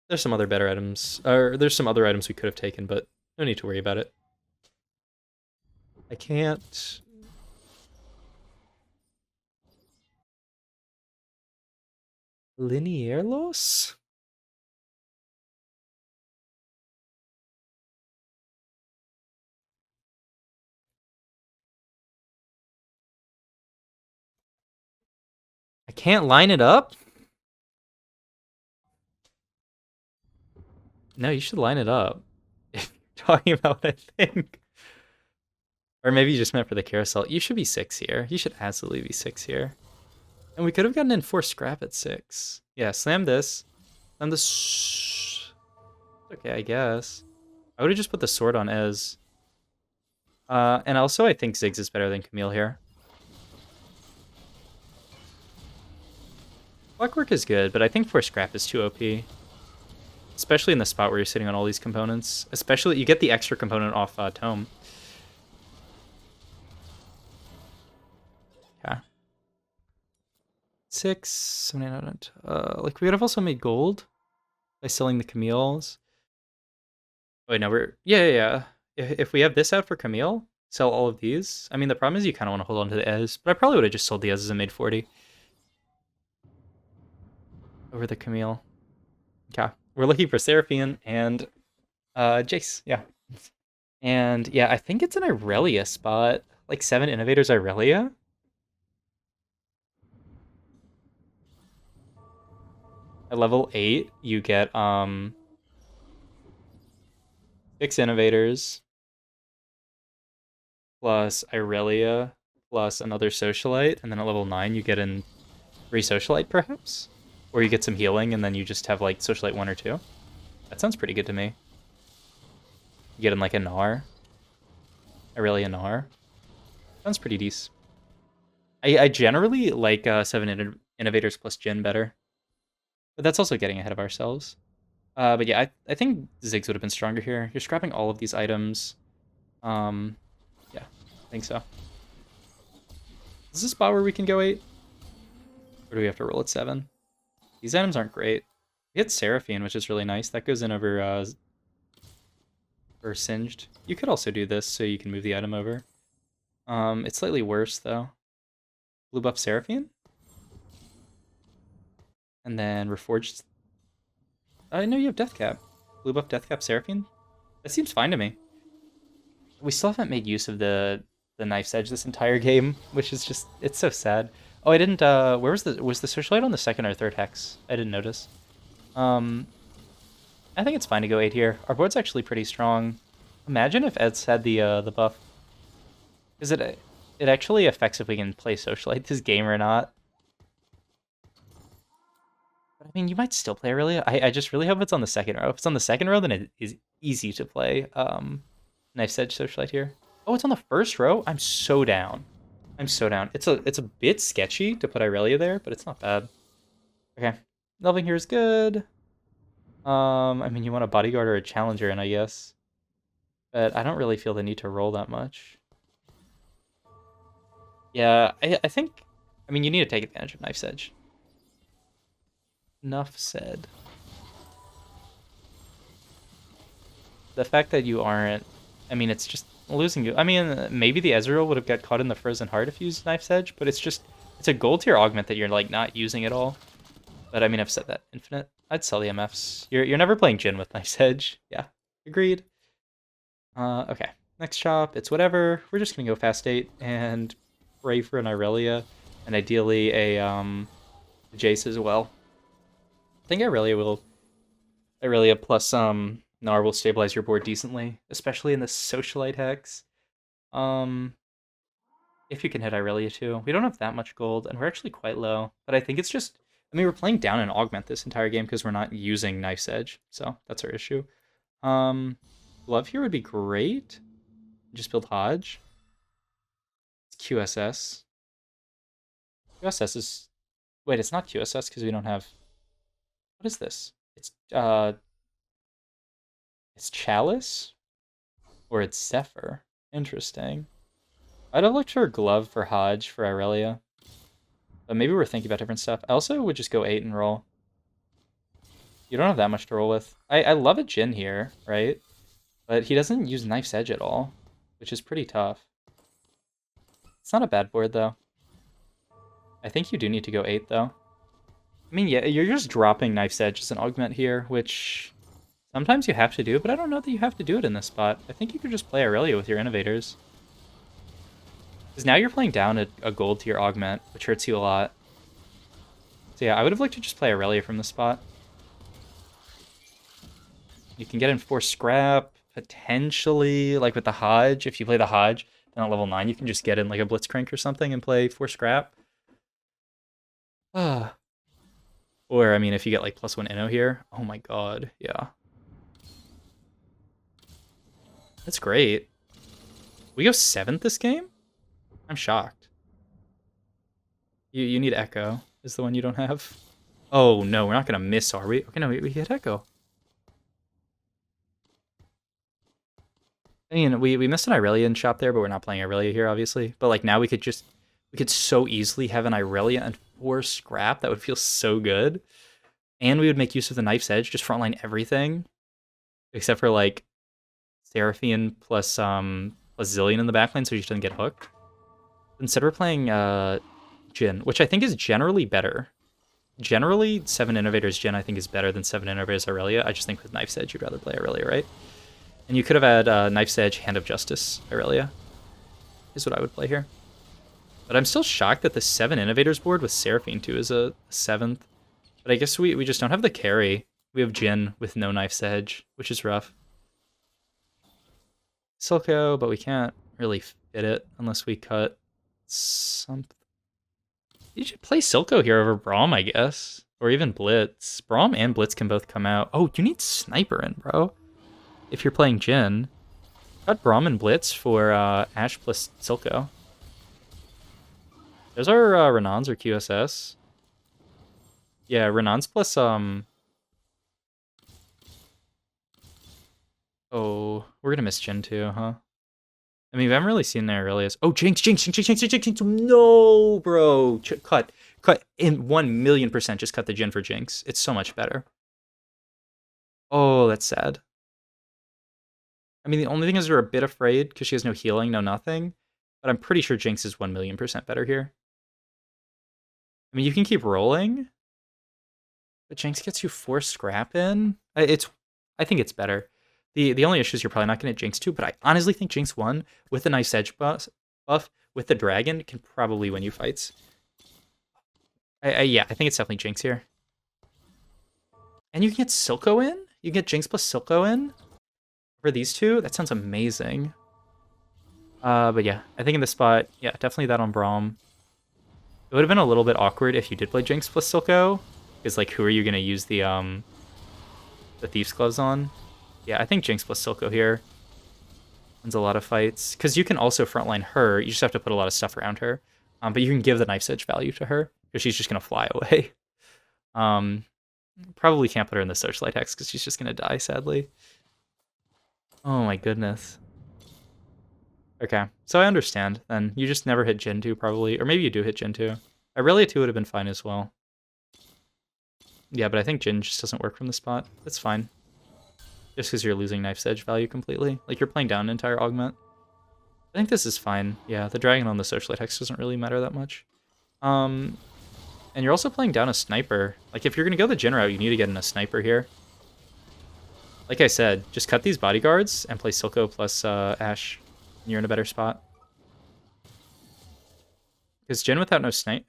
There's some other better items. Or there's some other items we could have taken, but no need to worry about it. I can't... Linearlos? I can't line it up? No, you should line it up. If you're talking about what I think. Or maybe you just meant for the carousel. You should be 6 here. You should absolutely be 6 here. And we could have gotten in 4 scrap at 6. Yeah, slam this. Slam this. Okay, I guess. I would have just put the sword on Ez. And also, I think Ziggs is better than Camille here. Clockwork is good, but I think 4 scrap is too OP. Especially in the spot where you're sitting on all these components. Especially, you get the extra component off Tome. Yeah. 6, 7, 8, 9, like, we could have also made gold by selling the Camille's. Wait, no, we're... Yeah. If we have this out for Camille, sell all of these. I mean, the problem is you kind of want to hold on to the Ez, but I probably would have just sold the Ez's and made 40. Over the Camille. Okay. We're looking for Seraphine and Jace, yeah. And yeah, I think it's an Irelia spot. Like 7 Innovators Irelia. At level 8, you get 6 Innovators plus Irelia plus another Socialite, and then at level 9 you get in 3 Socialite perhaps? Or you get some healing and then you just have like Socialite 1 or 2. That sounds pretty good to me. You get in like a Gnar. Irelia Gnar. Sounds pretty decent. I generally like 7 Innovators plus Jhin better. But that's also getting ahead of ourselves. But yeah, I think Ziggs would have been stronger here. You're scrapping all of these items. Yeah, I think so. Is this a spot where we can go 8? Or do we have to roll at 7? These items aren't great. We hit Seraphine, which is really nice. That goes in over or Singed. You could also do this so you can move the item over. It's slightly worse, though. Blue buff Seraphine? And then Reforged... I know you have Deathcap. Blue buff Deathcap Seraphine? That seems fine to me. We still haven't made use of the knife's edge this entire game, which is just... It's so sad. Oh, I didn't... where was the... Was the Searchlight on the 2nd or 3rd hex? I didn't notice. I think it's fine to go 8 here. Our board's actually pretty strong. Imagine if Ed's had the buff. Because it actually affects if we can play Socialite this game or not. But I mean, you might still play Aurelia. I just really hope it's on the 2nd row. If it's on the 2nd row, then it is easy to play Knife's Edge Socialite here. Oh, it's on the 1st row? I'm so down. I'm so down. It's a bit sketchy to put Aurelia there, but it's not bad. Okay. Delving here is good. I mean, you want a bodyguard or a challenger, and I guess. But I don't really feel the need to roll that much. Yeah, I think, I mean, you need to take advantage of Knife's Edge. Enough said. The fact that you aren't, I mean, it's just losing you. I mean, maybe the Ezreal would have got caught in the Frozen Heart if you used Knife's Edge, but it's a gold tier augment that you're like not using at all. But I mean, I've said that infinite. I'd sell the MFs. You're never playing Jhin with Knife's Edge. Yeah, agreed. Okay. Next shop, it's whatever. We're just gonna go fast 8 and pray for an Irelia, and ideally a Jace as well. I think Irelia plus Gnar will stabilize your board decently, especially in the socialite hex. Um if you can hit Irelia too. We don't have that much gold, and we're actually quite low. But I think it's just, I mean, we're playing down an augment this entire game because we're not using Knife's Edge, so that's our issue. Um Glove here would be great. Just build Hodge. It's QSS. QSS is, wait, it's not QSS because we don't have, what is this? It's Chalice or it's Zephyr. Interesting. I'd have looked for Glove for Hodge for Irelia. But maybe we're thinking about different stuff. I also would just go 8 and roll. You don't have that much to roll with. I love a Jhin here, right? But he doesn't use Knife's Edge at all, which is pretty tough. It's not a bad board, though. I think you do need to go 8, though. I mean, yeah, you're just dropping Knife's Edge as an augment here, which sometimes you have to do, but I don't know that you have to do it in this spot. I think you could just play Irelia with your innovators. Because now you're playing down a gold tier augment, which hurts you a lot. So yeah, I would have liked to just play Irelia from this spot. You can get in 4 scrap, potentially, like with the Hodge. If you play the Hodge, then at level 9 you can just get in like a Blitzcrank or something and play 4 scrap. Ah. Or, I mean, if you get like +1 Inno here, oh my god, yeah. That's great. We go 7th this game? I'm shocked. You need Echo, is the one you don't have. Oh no, we're not gonna miss, are we? Okay, no, we hit Echo. I mean, we missed an Irelia shop there, but we're not playing Irelia here, obviously. But like now we could so easily have an Irelia and 4 scrap. That would feel so good. And we would make use of the Knife's Edge, just frontline everything. Except for like Seraphine plus Zillion in the backline, so she doesn't get hooked. Instead we're playing Jhin, which I think is generally better. Generally, 7 Innovators Jhin I think is better than 7 Innovators Irelia. I just think with Knife's Edge you'd rather play Irelia, right? And you could have had Knife's Edge, Hand of Justice, Irelia, is what I would play here. But I'm still shocked that the 7 Innovators board with Seraphine too is a 7th. But I guess we just don't have the carry. We have Jhin with no Knife's Edge, which is rough. Silco, but we can't really fit it unless we cut something. You should play Silco here over Braum, I guess. Or even Blitz. Braum and Blitz can both come out. Oh, you need Sniper in, bro. If you're playing Jhin. Cut Braum and Blitz for Ashe plus Silco. There's our Renans or QSS. Yeah, Renans plus oh, we're gonna miss Jhin too, huh? I mean, we haven't really seen there really is. Oh, Jinx. No, bro. Cut. In 1,000,000%, just cut the Jhin for Jinx. It's so much better. Oh, that's sad. I mean, the only thing is we're a bit afraid because she has no healing, no nothing. But I'm pretty sure Jinx is 1,000,000% better here. I mean, you can keep rolling. But Jinx gets you 4 scrap in. I think it's better. The only issue is you're probably not going to Jinx 2, but I honestly think Jinx 1 with the nice edge buff with the dragon can probably win you fights. Yeah, I think it's definitely Jinx here. And you can get Silco in? You can get Jinx plus Silco in? For these two? That sounds amazing. But yeah, I think in this spot, yeah, definitely that on Braum. It would have been a little bit awkward if you did play Jinx plus Silco. Because, like, who are you going to use the Thief's Gloves on? Yeah, I think Jinx plus Silco here wins a lot of fights. Because you can also frontline her. You just have to put a lot of stuff around her. But you can give the Knife's Edge value to her. Because she's just going to fly away. Probably can't put her in the Socialite Hex because she's just going to die, sadly. Oh my goodness. Okay, so I understand. Then you just never hit Jin 2 probably, or maybe you do hit Jin 2. Irelia 2 would have been fine as well. Yeah, but I think Jin just doesn't work from the spot. That's fine. Just because you're losing Knife's Edge value completely. Like, you're playing down an entire augment. I think this is fine. Yeah, the dragon on the Socialite Hex doesn't really matter that much. And you're also playing down a sniper. Like, if you're going to go the Jin route, you need to get in a sniper here. Like I said, just cut these bodyguards and play Silco plus Ashe. And you're in a better spot. Because Jin without no snipe...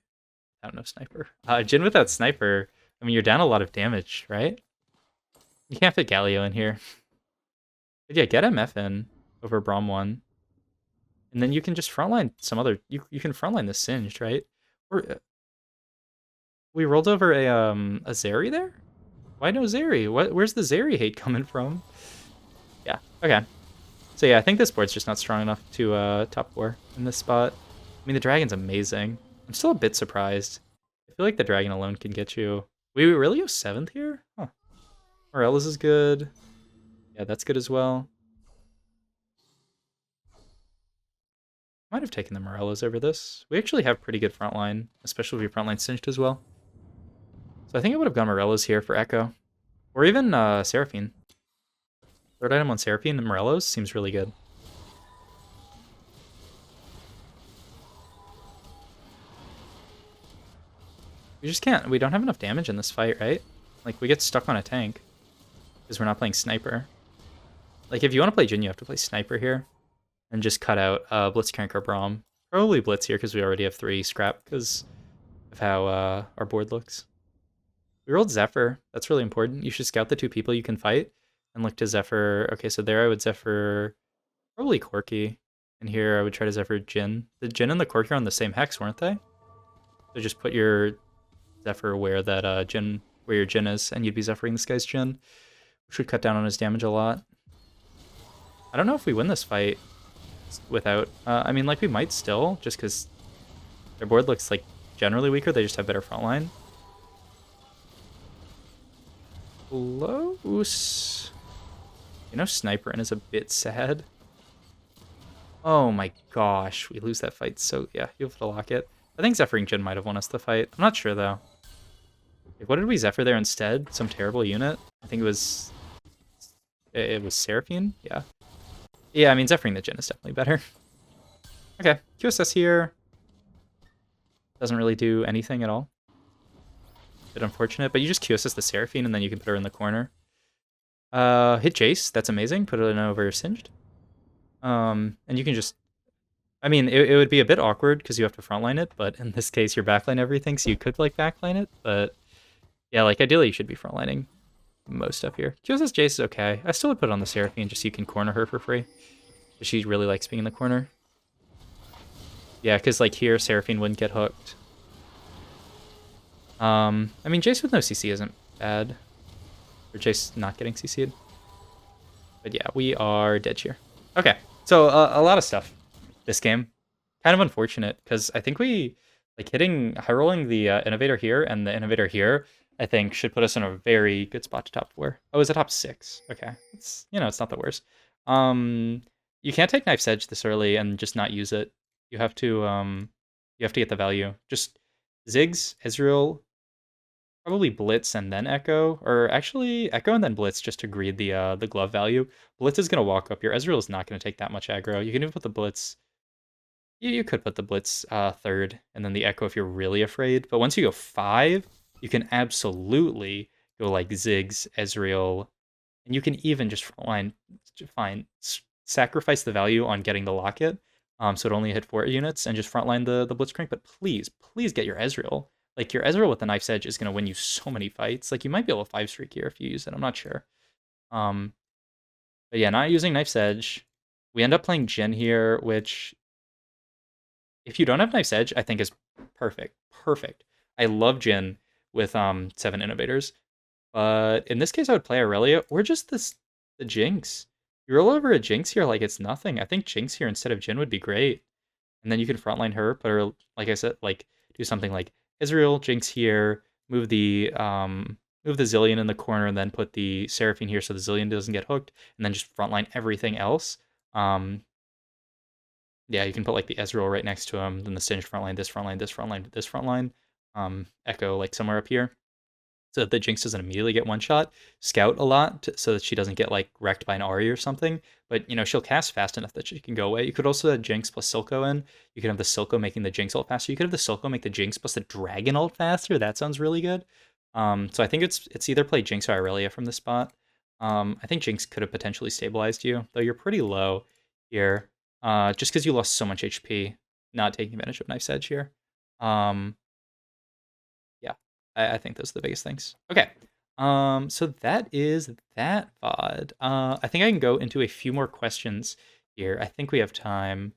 Without no sniper. Jin without sniper, I mean, you're down a lot of damage, right? You can't fit Galio in here. But yeah, get MF in over Braum 1. And then you can just frontline some other... You can frontline the Singed, right? Or we rolled over a Zeri there? Why no Zeri? Where's the Zeri hate coming from? Yeah, okay. So yeah, I think this board's just not strong enough to top 4 in this spot. I mean, the dragon's amazing. I'm still a bit surprised. I feel like the dragon alone can get you... We really go 7th here? Huh. Morellas is good. Yeah, that's good as well. Might have taken the Morellas over this. We actually have pretty good frontline, especially if we frontline Singed as well. So I think I would have gone Morellas here for Echo. Or even Seraphine. Third item on Seraphine and Morellos seems really good. We just can't. We don't have enough damage in this fight, right? Like, we get stuck on a tank. Because we're not playing Sniper. Like, if you want to play Jin, you have to play Sniper here. And just cut out Blitzcrank or Braum. Probably Blitz here, because we already have 3 scrap, because of how our board looks. We rolled Zephyr. That's really important. You should scout the 2 people you can fight. And look to Zephyr. Okay, so there I would Zephyr... Probably Corki. And here I would try to Zephyr Jin. The Jin and the Corki are on the same hex, weren't they? So just put your Zephyr where that Jin, where your Jin is, and you'd be Zephyring this guy's Jin, which would cut down on his damage a lot. I don't know if we win this fight without... I mean, like, we might still, just because their board looks, like, generally weaker. They just have better frontline. Close. You know, Sniper in is a bit sad. Oh my gosh, we lose that fight. So, yeah, you have to lock it. I think Zephyring Jin might have won us the fight. I'm not sure, though. Like, what did we Zephyr there instead? Some terrible unit? I think it was... It was Seraphine? Yeah. Yeah, I mean, Zephyring the Jin is definitely better. Okay, QSS here. Doesn't really do anything at all. Bit unfortunate, but you just QSS the Seraphine and then you can put her in the corner. Hit Jace, that's amazing. Put it in over Singed. And you can just... I mean, it would be a bit awkward because you have to frontline it, but in this case, you're backline everything, so you could, like, backline it, but... Yeah, like, ideally you should be frontlining most stuff here. QSS Jace is okay. I still would put it on the Seraphine just so you can corner her for free. She really likes being in the corner. Yeah, because, like, here, Seraphine wouldn't get hooked. I mean, Jace with no CC isn't bad. Or Jace not getting CC'd. But yeah, we are dead here. Okay, so a lot of stuff this game. Kind of unfortunate, because I think we, like, hitting, high rolling the Innovator here and the Innovator here, I think should put us in a very good spot to top 4. Oh, is it top 6? Okay, it's, you know, it's not the worst. You can't take Knife's Edge this early and just not use it. You have to get the value. Just Ziggs, Ezreal, probably Blitz and then Echo, or actually Echo and then Blitz just to greed the glove value. Blitz is gonna walk up. Your Ezreal is not gonna take that much aggro. You can even put the Blitz. You could put the Blitz 3rd and then the Echo if you're really afraid. But once you go 5, you can absolutely go like Ziggs, Ezreal, and you can even just sacrifice the value on getting the locket, so it only hit 4 units, and just frontline the Blitzcrank. But please get your Ezreal. Like, your Ezreal with the Knife's Edge is going to win you so many fights. Like, you might be able to 5-streak here if you use it. I'm not sure. But yeah, not using Knife's Edge. We end up playing Jin here, which, if you don't have Knife's Edge, I think is perfect. Perfect. I love Jin with 7 Innovators. But in this case, I would play Aurelia or just the Jinx. You roll over a Jinx here like it's nothing. I think Jinx here instead of Jin would be great. And then you can frontline her, put her, like I said, like, do something like Israel, Jinx here, move the Zillion in the corner, and then put the Seraphine here so the Zillion doesn't get hooked, and then just frontline everything else. Yeah, you can put like the Ezreal right next to him, then the Singed front line, this front line, this front line, this front line. Echo like somewhere up here, so that the Jinx doesn't immediately get one shot. Scout a lot so that she doesn't get like wrecked by an Ahri or something. But she'll cast fast enough that she can go away. You could also have Jinx plus Silco in. You could have the Silco making the Jinx ult faster. You could have the Silco make the Jinx plus the Dragon ult faster. That sounds really good. So I think it's either play Jinx or Irelia from this spot. I think Jinx could have potentially stabilized you, though you're pretty low here. Just because you lost so much HP, not taking advantage of Knife's Edge here. Yeah, I think those are the biggest things. Okay. So that is that VOD. I think I can go into a few more questions here. I think we have time.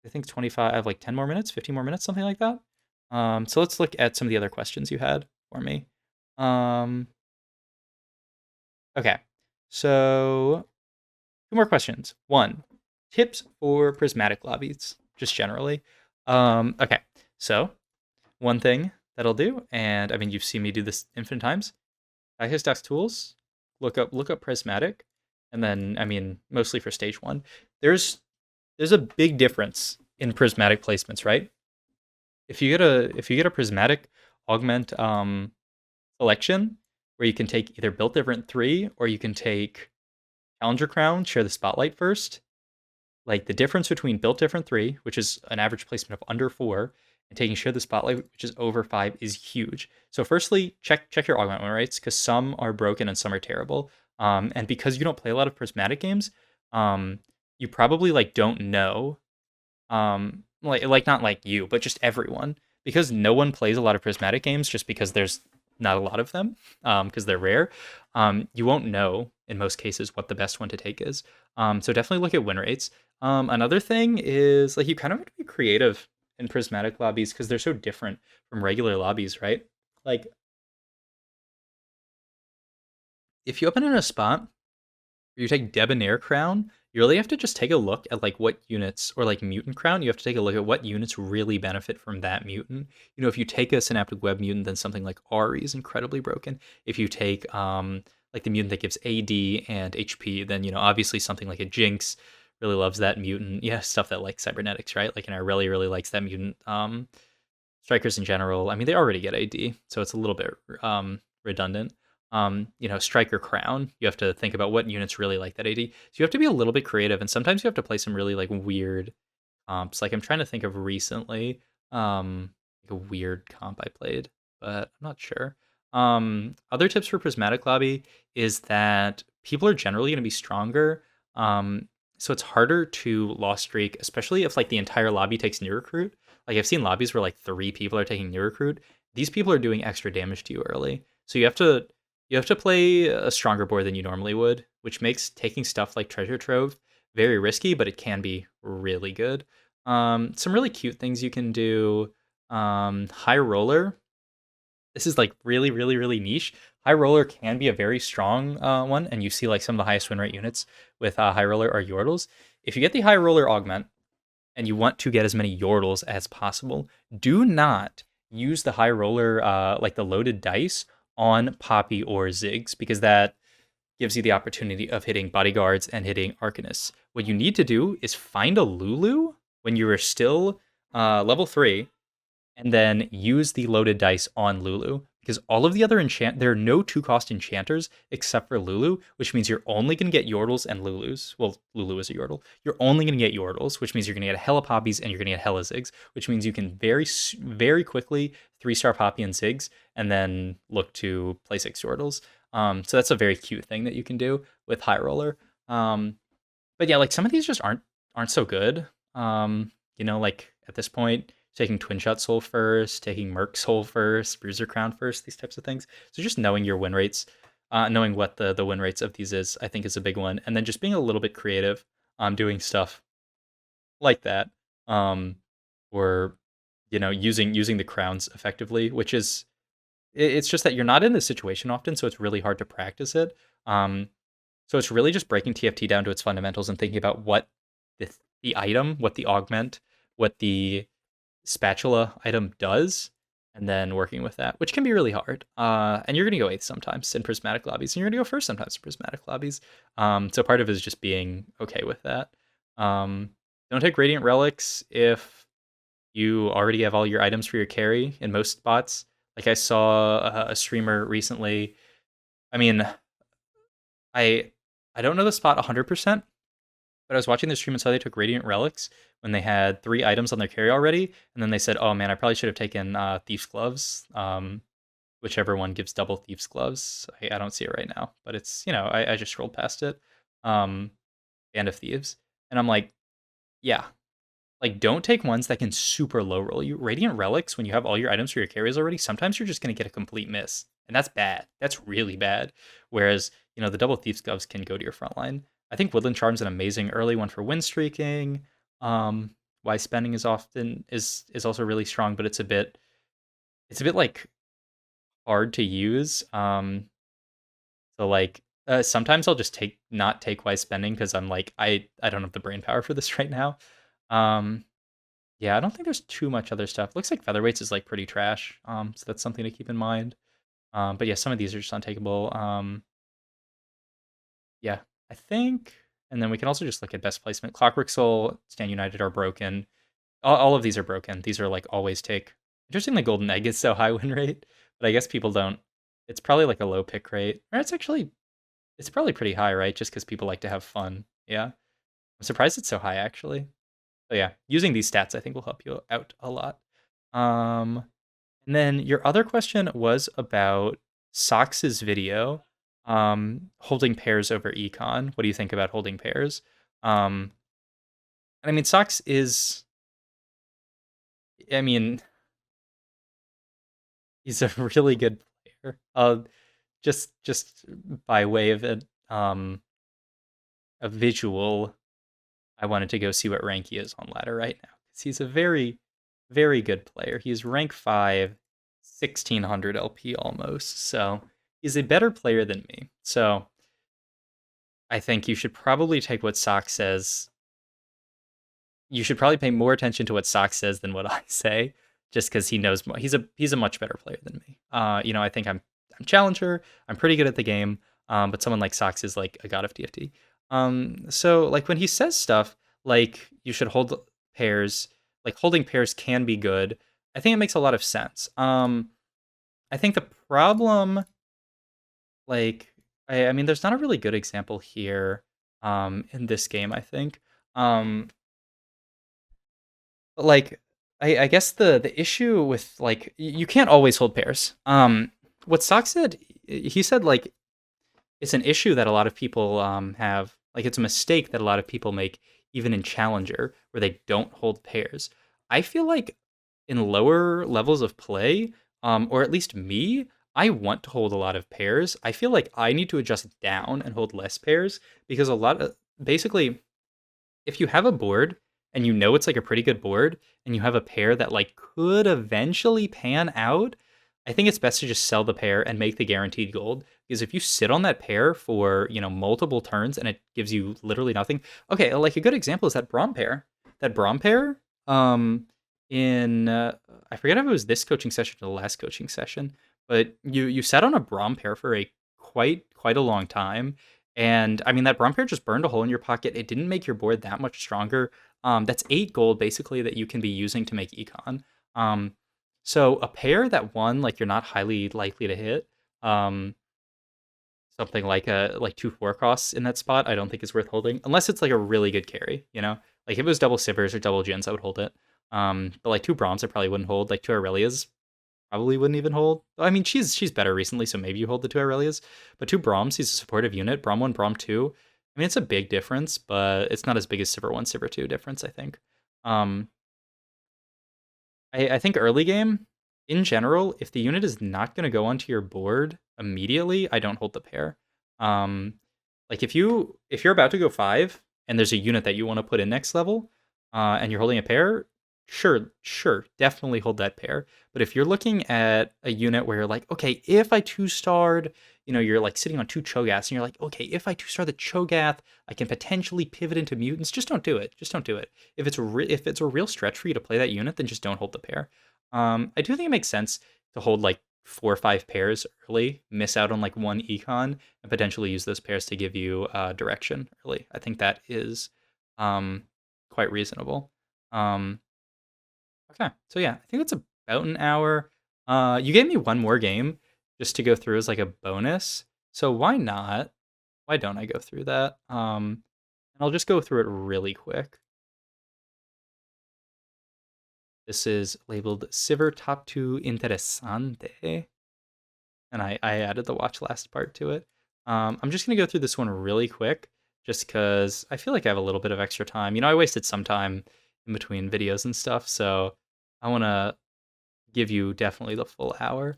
I think 25, I have like 10 more minutes, 15 more minutes, something like that. So let's look at some of the other questions you had for me. Okay. So two more questions. One, tips for prismatic lobbies, just generally. Okay. So one thing that I'll do, and I mean you've seen me do this infinite times. I hit stocks tools, look up prismatic, and then I mean mostly for stage one. There's a big difference in prismatic placements, right? If you get a prismatic augment selection where you can take either built different 3 or you can take challenger crown, share the spotlight first. Like the difference between built different 3, which is an average placement of under 4, and taking share the spotlight, which is over 5, is huge. So firstly, check your augment win rates, because some are broken and some are terrible. And because you don't play a lot of prismatic games, you probably like don't know, like not like you, but just everyone, because no one plays a lot of prismatic games, just because there's not a lot of them, because they're rare. You won't know in most cases what the best one to take is. So definitely look at win rates. Another thing is like you kind of have to be creative in prismatic lobbies because they're so different from regular lobbies, right? Like if you open in a spot you take Debonair Crown, you really have to just take a look at like what units, or like Mutant Crown, you have to take a look at what units really benefit from that mutant. If you take a Synaptic Web mutant, then something like Ari is incredibly broken. If you take like the mutant that gives AD and HP, then obviously something like a Jinx really loves that mutant. Yeah, stuff that like cybernetics, right? Like an Irelia really likes that mutant. Strikers in general, I mean, they already get AD, so it's a little bit redundant. Striker crown, you have to think about what units really like that AD. So you have to be a little bit creative, and sometimes you have to play some really like weird comps. Like I'm trying to think of recently, like a weird comp I played, but I'm not sure. Other tips for prismatic lobby is that people are generally going to be stronger. So it's harder to loss streak, especially if like the entire lobby takes new recruit. Like I've seen lobbies where like 3 people are taking new recruit. These people are doing extra damage to you early, so you have to play a stronger board than you normally would, which makes taking stuff like treasure trove very risky, but it can be really good. Some really cute things you can do. High roller. This is like really, really, really niche. High roller can be a very strong one, and you see like some of the highest win rate units with high roller are Yordles. If you get the high roller augment and you want to get as many Yordles as possible, do not use the high roller, like the loaded dice, on Poppy or Ziggs, because that gives you the opportunity of hitting bodyguards and hitting Arcanists. What you need to do is find a Lulu when you are still level 3, and then use the loaded dice on Lulu, because all of the other there are no 2-cost enchanters except for Lulu, which means you're only going to get Yordles and Lulus. Well, Lulu is a Yordle. You're only going to get Yordles, which means you're going to get hella Poppies and you're going to get hella Ziggs, which means you can very, very quickly 3-star Poppy and Ziggs, and then look to play 6 Yordles. So that's a very cute thing that you can do with High Roller. But yeah, like some of these just aren't so good. Like at this point, taking Twin Shot Soul first, taking Merc Soul first, Bruiser Crown first, these types of things. So just knowing your win rates, knowing what the win rates of these is, I think is a big one. And then just being a little bit creative, doing stuff like that, or using the crowns effectively, which is it's just that you're not in this situation often, so it's really hard to practice it. So it's really just breaking TFT down to its fundamentals and thinking about what the item, what the augment, what the spatula item does, and then working with that, which can be really hard. And you're gonna go 8th sometimes in prismatic lobbies, and you're gonna go first sometimes in prismatic lobbies. So part of it is just being okay with that. Don't take Radiant Relics if you already have all your items for your carry in most spots. Like I saw a streamer recently. I mean, I I don't know the spot 100%, but I was watching the stream and saw they took Radiant Relics when they had 3 items on their carry already, and then they said, "Oh man, I probably should have taken Thief's Gloves." Whichever one gives double Thief's Gloves. I don't see it right now, but it's I just scrolled past it. Um, Band of Thieves, and I'm like, yeah, like, don't take ones that can super low roll you. Radiant Relics, when you have all your items for your carries already, sometimes you're just going to get a complete miss. And that's bad. That's really bad. Whereas, the double Thief's Gloves can go to your front line. I think Woodland Charm's an amazing early one for win streaking. Wise Spending is also really strong, but it's a bit like hard to use. So like sometimes I'll just not take Wise Spending because I'm like I don't have the brain power for this right now. Um, Yeah, I don't think there's too much other stuff. Looks like featherweights is like pretty trash. So that's something to keep in mind. But yeah, some of these are just untakeable. Yeah, I think, and then we can also just look at best placement. Clockwork Soul, Stand United are broken. All of these are broken. These are like always take. Interesting, the Golden Egg is so high win rate, but I guess people don't. It's probably like a low pick rate, or it's probably pretty high, right? Just because people like to have fun. Yeah, I'm surprised it's so high actually. So yeah, using these stats I think will help you out a lot. Um, and then your other question was about Sox's video, holding pairs over econ. What do you think about holding pairs? And I mean, Sox is, I mean, he's a really good player. Just by way of a visual, I wanted to go see what rank he is on ladder right now because he's a very, very good player. He's rank 5, 1600 LP almost. So he's a better player than me. So I think you should probably take what Sock says. You should probably pay more attention to what Sock says than what I say, just because he knows more. He's a much better player than me. I think I'm challenger. I'm pretty good at the game. But someone like Sox is like a god of TFT. So like when he says stuff like you should hold pairs, like holding pairs can be good. I think it makes a lot of sense. I think the problem, like, I mean, there's not a really good example here, in this game. I think, but like, I guess the issue with like you can't always hold pairs. What Sock said, he said like it's an issue that a lot of people have. Like it's a mistake that a lot of people make, even in Challenger, where they don't hold pairs. I feel like in lower levels of play, or at least me, I want to hold a lot of pairs. I feel like I need to adjust down and hold less pairs because a lot of basically if you have a board and you know it's like a pretty good board and you have a pair that like could eventually pan out, I think it's best to just sell the pair and make the guaranteed gold. Because if you sit on that pair for, multiple turns and it gives you literally nothing. Okay, like a good example is that Braum pair. That Braum pair, in I forget if it was this coaching session or the last coaching session, but you sat on a Braum pair for a quite a long time, and I mean, that Braum pair just burned a hole in your pocket. It didn't make your board that much stronger. That's 8 gold basically that you can be using to make econ. So a pair that one, like you're not highly likely to hit, um, something like a like 2/4 costs in that spot, I don't think is worth holding unless it's like a really good carry. Like if it was double Sivers or double Jins, I would hold it. But like 2 Broms, I probably wouldn't hold. Like 2 Aurelias, probably wouldn't even hold. I mean, she's better recently, so maybe you hold the 2 Aurelias. But 2 Broms, he's a supportive unit. Brom 1, Brom 2. I mean, it's a big difference, but it's not as big as Sivir 1, Sivir 2 difference, I think. Um, I think early game, in general, if the unit is not going to go onto your board immediately, I don't hold the pair. Um, like if you're about to go 5 and there's a unit that you want to put in next level, and you're holding a pair, sure, definitely hold that pair. But if you're looking at a unit where you're like, okay, if I 2-starred, you're like sitting on 2 Cho'Gaths and you're like, okay, if I 2-star the Cho'Gath, I can potentially pivot into mutants. Just don't do it. Just don't do it. If it's a real stretch for you to play that unit, then just don't hold the pair. I do think it makes sense to hold like 4 or 5 pairs early, miss out on like one econ, and potentially use those pairs to give you direction early. I think that is quite reasonable. Okay, so yeah, I think that's about an hour. You gave me one more game just to go through as like a bonus, so why not? Why don't I go through that? And I'll just go through it really quick. This is labeled Siver Top 2 Interessante. And I added the watch last part to it. I'm just going to go through this one really quick just because I feel like I have a little bit of extra time. You know, I wasted some time in between videos and stuff, so I want to give you definitely the full hour.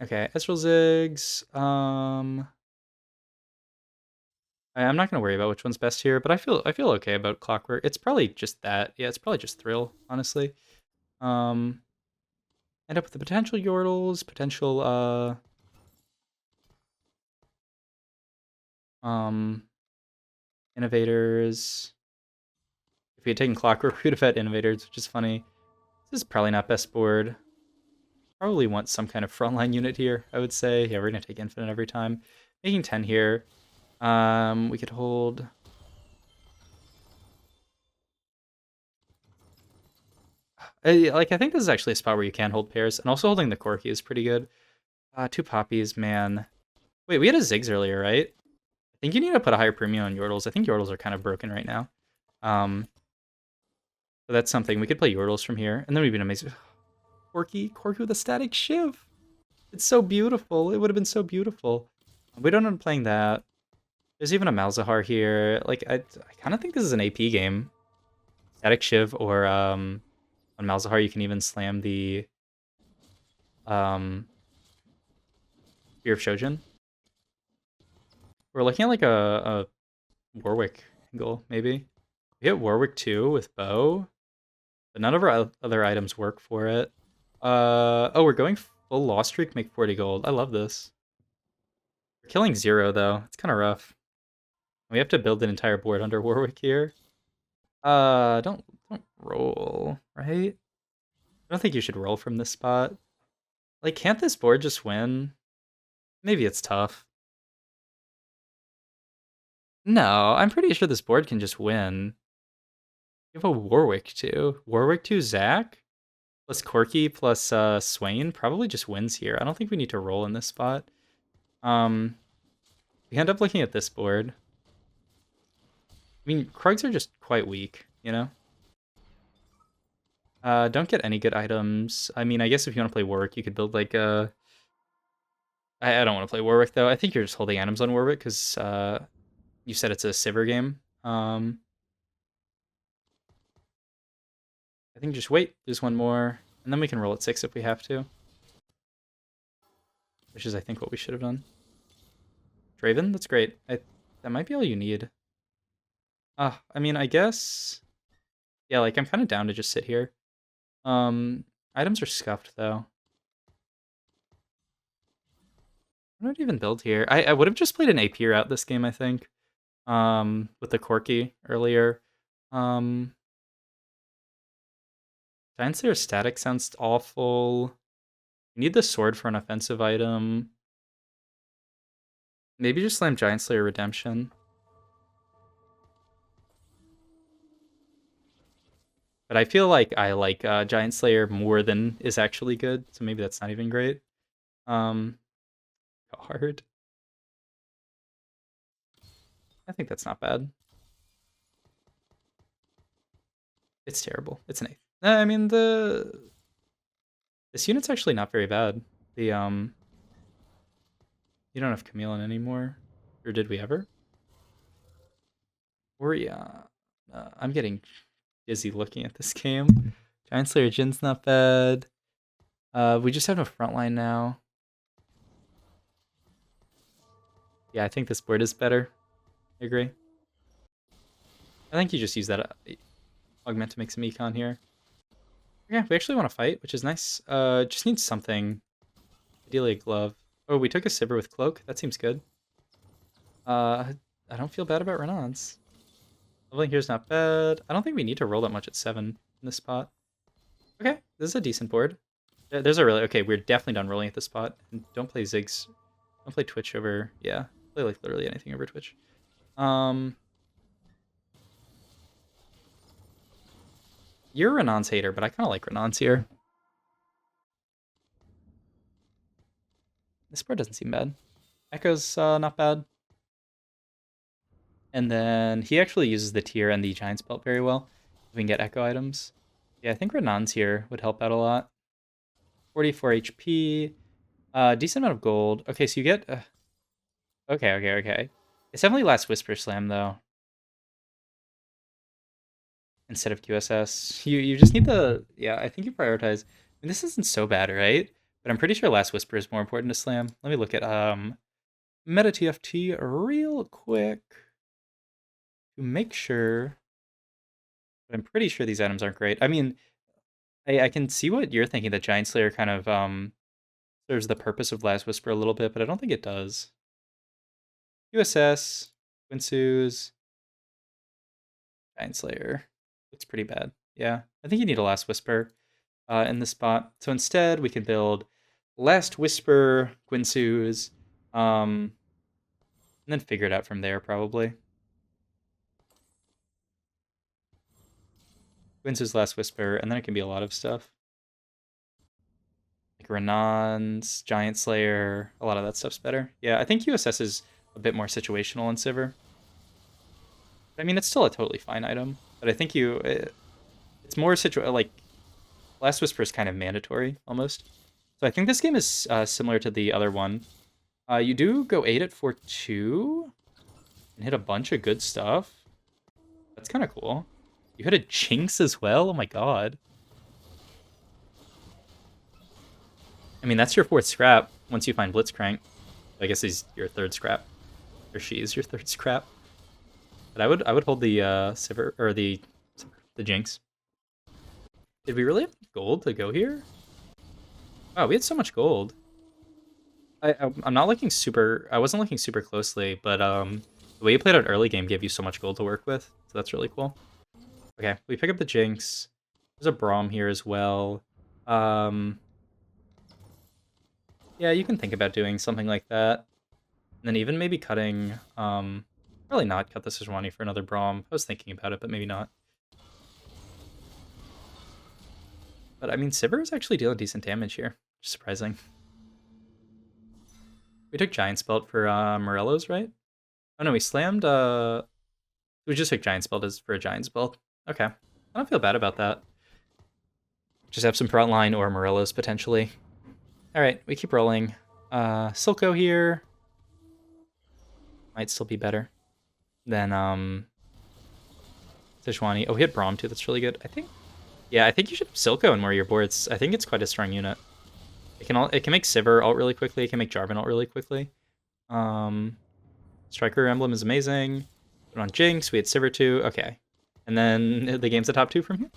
Okay, Ezreal Ziggs. I'm not gonna worry about which one's best here, but I feel okay about Clockwork. It's probably just that. Yeah, it's probably just Thrill, honestly. Um, End up with the potential Yordles, potential um Innovators. If we had taken Clockwork, we would have had Innovators, which is funny. This is probably not best board. Probably want some kind of frontline unit here, I would say. Yeah, we're gonna take Infinite every time. Making 10 here. We could hold. I think this is actually a spot where you can hold pairs, and also holding the Corki is pretty good. 2 Poppies, man. Wait, we had a Ziggs earlier, right? I think you need to put a higher premium on Yordles. I think Yordles are kind of broken right now. So that's something. We could play Yordles from here, and then we'd be amazing. Corki with a static Shiv. It's so beautiful. It would have been so beautiful. We don't end up playing that. There's even a Malzahar here. Like, I kind of think this is an AP game. Static Shiv, or on Malzahar you can even slam the Fear of Shojin. We're looking at like a Warwick angle, maybe. We hit Warwick 2 with bow, but none of our other items work for it. Oh, we're going full lost streak, make 40 gold. I love this. We're killing 0 though. It's kind of rough. We have to build an entire board under Warwick here. Don't roll, right? I don't think you should roll from this spot. Like, can't this board just win? Maybe it's tough. No, I'm pretty sure this board can just win. You have a Warwick 2. Warwick 2 Zac plus Corki plus Swain probably just wins here. I don't think we need to roll in this spot. We end up looking at this board. I mean, Krugs are just quite weak, you know? Don't get any good items. I mean, I guess if you want to play Warwick, you could build like a... I don't want to play Warwick, though. I think you're just holding items on Warwick, because you said it's a Sivir game. I think just wait, lose one more, and then we can roll at 6 if we have to. Which is, I think, what we should have done. Draven, that's great. That might be all you need. I mean, I guess... Yeah, like, I'm kind of down to just sit here. Items are scuffed, though. I don't even build here. I would have just played an AP route this game, I think. With the Corki earlier. Giant Slayer static sounds awful. You need the sword for an offensive item. Maybe just slam Giant Slayer Redemption. But I feel like I like Giant Slayer more than is actually good, so maybe that's not even great. Hard. I think that's not bad. It's terrible. It's an 8th. I mean, this unit's actually not very bad. The you don't have Chameleon anymore, or did we ever? Or yeah, I'm getting dizzy looking at this game. Giant Slayer Jin's not bad. We just have a frontline now. Yeah, I think this board is better. I agree. I think you just use that augment to make some econ here. Yeah, we actually want to fight, which is nice. Just need something. Ideally a glove. Oh, we took a Sivir with Cloak. That seems good. I don't feel bad about Renons. Leveling here is not bad. I don't think we need to roll that much at 7 in this spot. Okay, this is a decent board. There's a really... Okay, we're definitely done rolling at this spot. And don't play Ziggs. Don't play Twitch over... Yeah, play like literally anything over Twitch. You're Renan's hater, but I kind of like Renan's here. This board doesn't seem bad. Echo's not bad. And then he actually uses the tier and the Giant's Belt very well. We can get Echo items. Yeah, I think Renan's here would help out a lot. 44 HP. Decent amount of gold. Okay, so you get... okay. It's definitely Last Whisper Slam, though. Instead of QSS. You just need the... Yeah, I think you prioritize... I mean, this isn't so bad, right? But I'm pretty sure Last Whisper is more important to Slam. Let me look at Meta TFT real quick to make sure. But I'm pretty sure these items aren't great. I mean, I can see what you're thinking, that Giant Slayer kind of serves the purpose of Last Whisper a little bit, but I don't think it does. USS, Quinsu's, Giant Slayer. Looks pretty bad. Yeah, I think you need a Last Whisper in this spot. So instead, we can build Last Whisper, Quinsu's, and then figure it out from there, probably. Quinsu's Last Whisper, and then it can be a lot of stuff. Like Renan's, Giant Slayer, a lot of that stuff's better. Yeah, I think USS is a bit more situational in Sivir. I mean, it's still a totally fine item, but I think it's more like Last Whisper is kind of mandatory almost. So I think this game is similar to the other one. You do go 8 at 4-2 and hit a bunch of good stuff. That's kind of cool. You hit a Jinx as well? Oh my god. I mean, that's your 4th scrap once you find Blitzcrank. I guess he's your 3rd scrap. Or she's your 3rd scrap. But I would hold the Sivir, or the Jinx. Did we really have gold to go here? Wow, we had so much gold. I'm not looking super... I wasn't looking super closely, but the way you played out early game gave you so much gold to work with. So that's really cool. Okay, we pick up the Jinx. There's a Braum here as well. Yeah, you can think about doing something like that. And then even maybe cutting... probably not cut the Sejuani for another Braum. I was thinking about it, but maybe not. But I mean, Sivir is actually dealing decent damage here. Surprising. We took Giant's Belt for Morello's, right? Oh no, we slammed... We just took Giant's Belt as for a Giant's Belt. Okay. I don't feel bad about that. Just have some frontline or Morello's potentially. Alright, we keep rolling. Silco here. Might still be better than Sejuani. Oh, we hit Braum too, that's really good. I think you should have Silco in more of your boards. I think it's quite a strong unit. It can make Sivir ult really quickly, it can make Jarvan ult really quickly. Striker Emblem is amazing. Put on Jinx, we had Sivir too. Okay. And then the game's a top 2 from here.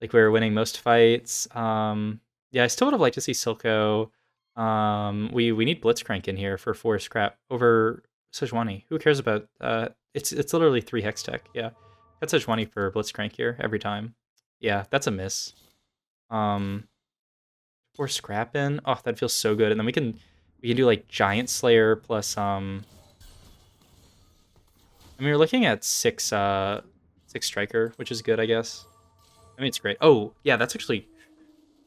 Like, we were winning most fights. Yeah, I still would have liked to see Silco. We need Blitzcrank in here for 4 scrap over Sejuani. Who cares about... It's literally 3 Hex Tech, yeah. Cut Sejuani for Blitzcrank here every time. Yeah, that's a miss. 4 scrap in. Oh, that feels so good. And then we can do like Giant Slayer plus I mean, we're looking at 6 Striker, which is good, I guess. I mean, it's great. Oh, yeah, that's actually...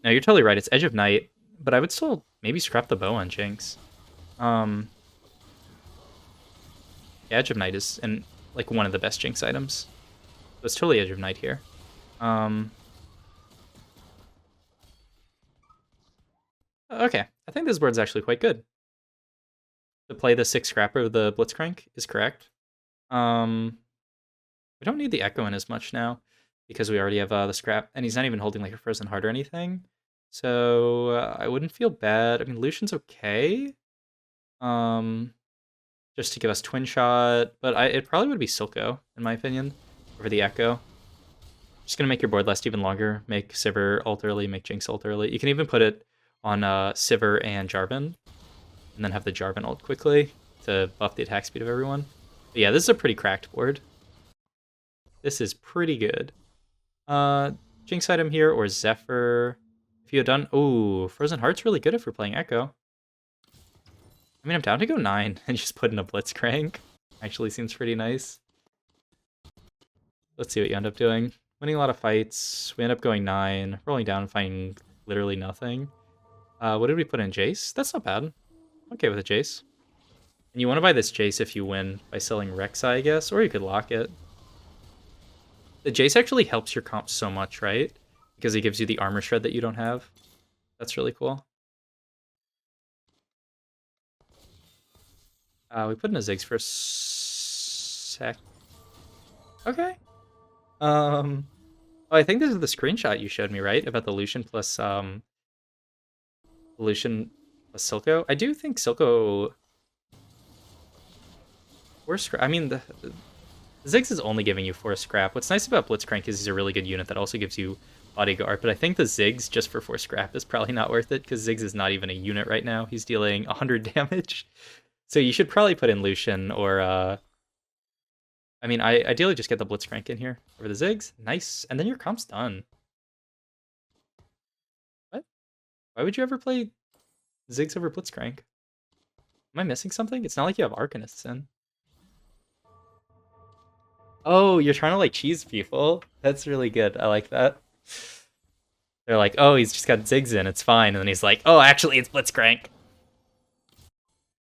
No, you're totally right. It's Edge of Night, but I would still maybe scrap the bow on Jinx. Edge of Night is like one of the best Jinx items. So it's totally Edge of Night here. Okay, I think this board's actually quite good. To play the 6 scrapper of the Blitzcrank is correct. We don't need the Echo in as much now, because we already have the scrap, and he's not even holding like a Frozen Heart or anything. So I wouldn't feel bad. I mean, Lucian's okay. Just to give us Twin Shot, but it probably would be Silco, in my opinion, over the Echo. Just gonna make your board last even longer. Make Sivir ult early, make Jinx ult early. You can even put it on Sivir and Jarvan, and then have the Jarvan ult quickly to buff the attack speed of everyone. But yeah, this is a pretty cracked board. This is pretty good. Jinx item here, or Zephyr. If you had done... Ooh, Frozen Heart's really good if we're playing Echo. I mean, I'm down to go 9 and just put in a Blitzcrank. Actually seems pretty nice. Let's see what you end up doing. winning a lot of fights. We end up going 9, rolling down and finding literally nothing. What did we put in? Jace? That's not bad. Okay with a Jace. And you want to buy this Jace if you win by selling Rek'Sai, I guess, or you could lock it. The Jace actually helps your comp so much, right? Because he gives you the armor shred that you don't have. That's really cool. We put in a Ziggs for a sec. Okay. Oh, I think this is the screenshot you showed me, right? About the Lucian plus Silco. I do think Silco. I mean, the Ziggs is only giving you 4 scrap. What's nice about Blitzcrank is he's a really good unit that also gives you bodyguard. But I think the Ziggs just for 4 scrap is probably not worth it because Ziggs is not even a unit right now. He's dealing 100 damage. So you should probably put in Lucian or I mean, I ideally just get the Blitzcrank in here over the Ziggs. Nice. And then your comp's done. What? Why would you ever play Ziggs over Blitzcrank? Am I missing something? It's not like you have Arcanists in. Oh, you're trying to like cheese people? That's really good. I like that. They're like, oh, he's just got Ziggs in, it's fine. And then he's like, oh, actually, it's Blitzcrank.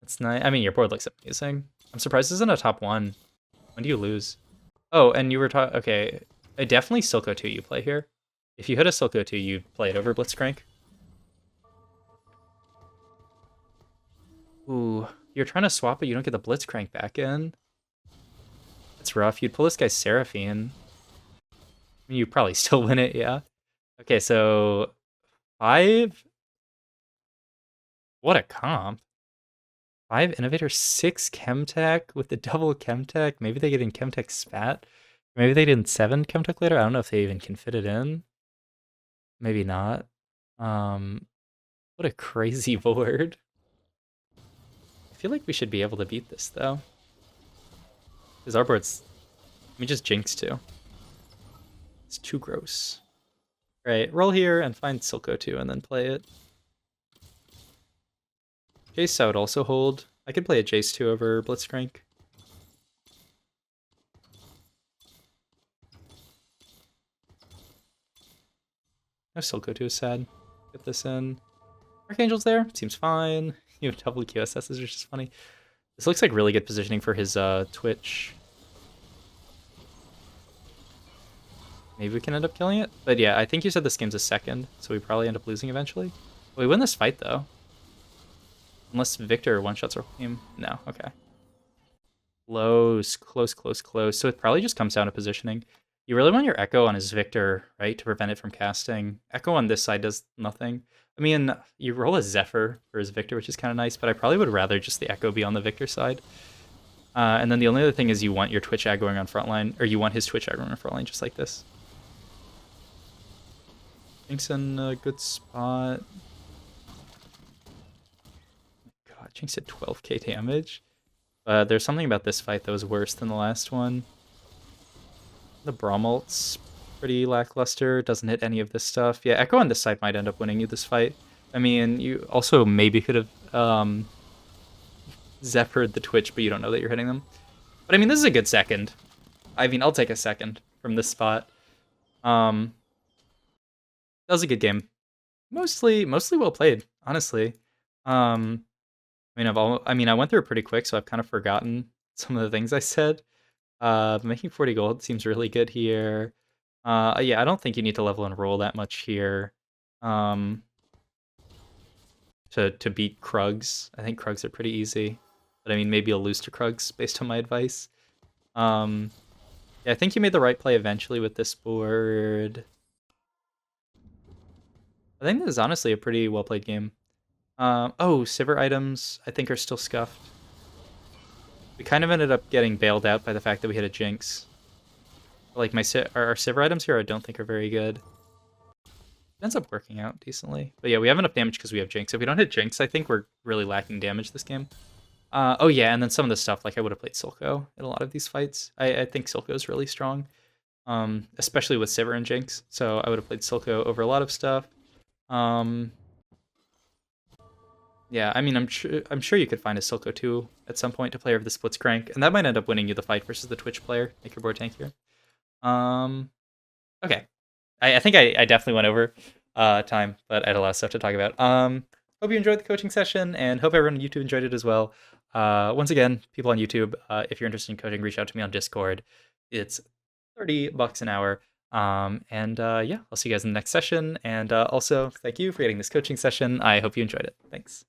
That's nice. I mean, your board looks amazing. I'm surprised this isn't a top 1. When do you lose? Oh, and you were talking. Okay, I definitely Silco 2 you play here. If you hit a Silco 2, you play it over Blitzcrank. Ooh, you're trying to swap, but you don't get the Blitzcrank back in. That's rough. You'd pull this guy's Seraphine. I mean, you probably still win it, yeah. Okay, so 5. What a comp. 5 Innovator, 6 Chemtech with the double Chemtech. Maybe they get in Chemtech Spat. Maybe they did in 7 Chemtech later. I don't know if they even can fit it in. Maybe not. What a crazy board. I feel like we should be able to beat this, though. Because our board's... Let me just Jinx, too. It's too gross. Right, roll here and find Silco, too, and then play it. Jace I would also hold. I could play a Jace 2 over Blitzcrank. No Silco 2 is sad. Get this in. Archangel's there. Seems fine. You have double QSSs, which is funny. This looks like really good positioning for his Twitch. Maybe we can end up killing it. But yeah, I think you said this game's a second, so we probably end up losing eventually. We win this fight, though. Unless Victor one-shots our team. No, okay. Close, close, close, close. So it probably just comes down to positioning. You really want your Echo on his Victor, right, to prevent it from casting. Echo on this side does nothing. I mean, you roll a Zephyr for his Victor, which is kind of nice, but I probably would rather just the Echo be on the Victor side. And then the only other thing is you want your Twitch aggroing on frontline, or you want his Twitch aggroing on frontline, just like this. Jinx in a good spot. God, Jinx did 12k damage. There's something about this fight that was worse than the last one. The Bromult's pretty lackluster. Doesn't hit any of this stuff. Yeah, Echo on this side might end up winning you this fight. I mean, you also maybe could have Zephyred the Twitch, but you don't know that you're hitting them. But I mean, this is a good second. I mean, I'll take a second from this spot. That was a good game. Mostly well played, honestly. I mean, I went through it pretty quick, so I've kind of forgotten some of the things I said. Making 40 gold seems really good here. Yeah, I don't think you need to level and roll that much here. To beat Krugs. I think Krugs are pretty easy. But I mean, maybe you'll lose to Krugs based on my advice. Yeah, I think you made the right play eventually with this board. I think this is honestly a pretty well played game. Oh, Sivir items I think are still scuffed. We kind of ended up getting bailed out by the fact that we hit a Jinx. Like our Sivir items here I don't think are very good. It ends up working out decently. But yeah, we have enough damage because we have Jinx. If we don't hit Jinx, I think we're really lacking damage this game. Oh yeah, and then some of the stuff, like I would have played Silco in a lot of these fights. I think Silco is really strong. Especially with Sivir and Jinx. So I would have played Silco over a lot of stuff. Yeah, I mean, I'm sure you could find a Silco 2 at some point to play over the Blitzcrank, and that might end up winning you the fight versus the Twitch player. Make your board tankier. Okay. I think I definitely went over time, but I had a lot of stuff to talk about. Hope you enjoyed the coaching session, and hope everyone on YouTube enjoyed it as well. Once again, people on YouTube, if you're interested in coaching, reach out to me on Discord. It's $30 an hour. And yeah, I'll see you guys in the next session. And also, thank you for getting this coaching session. I hope you enjoyed it. Thanks.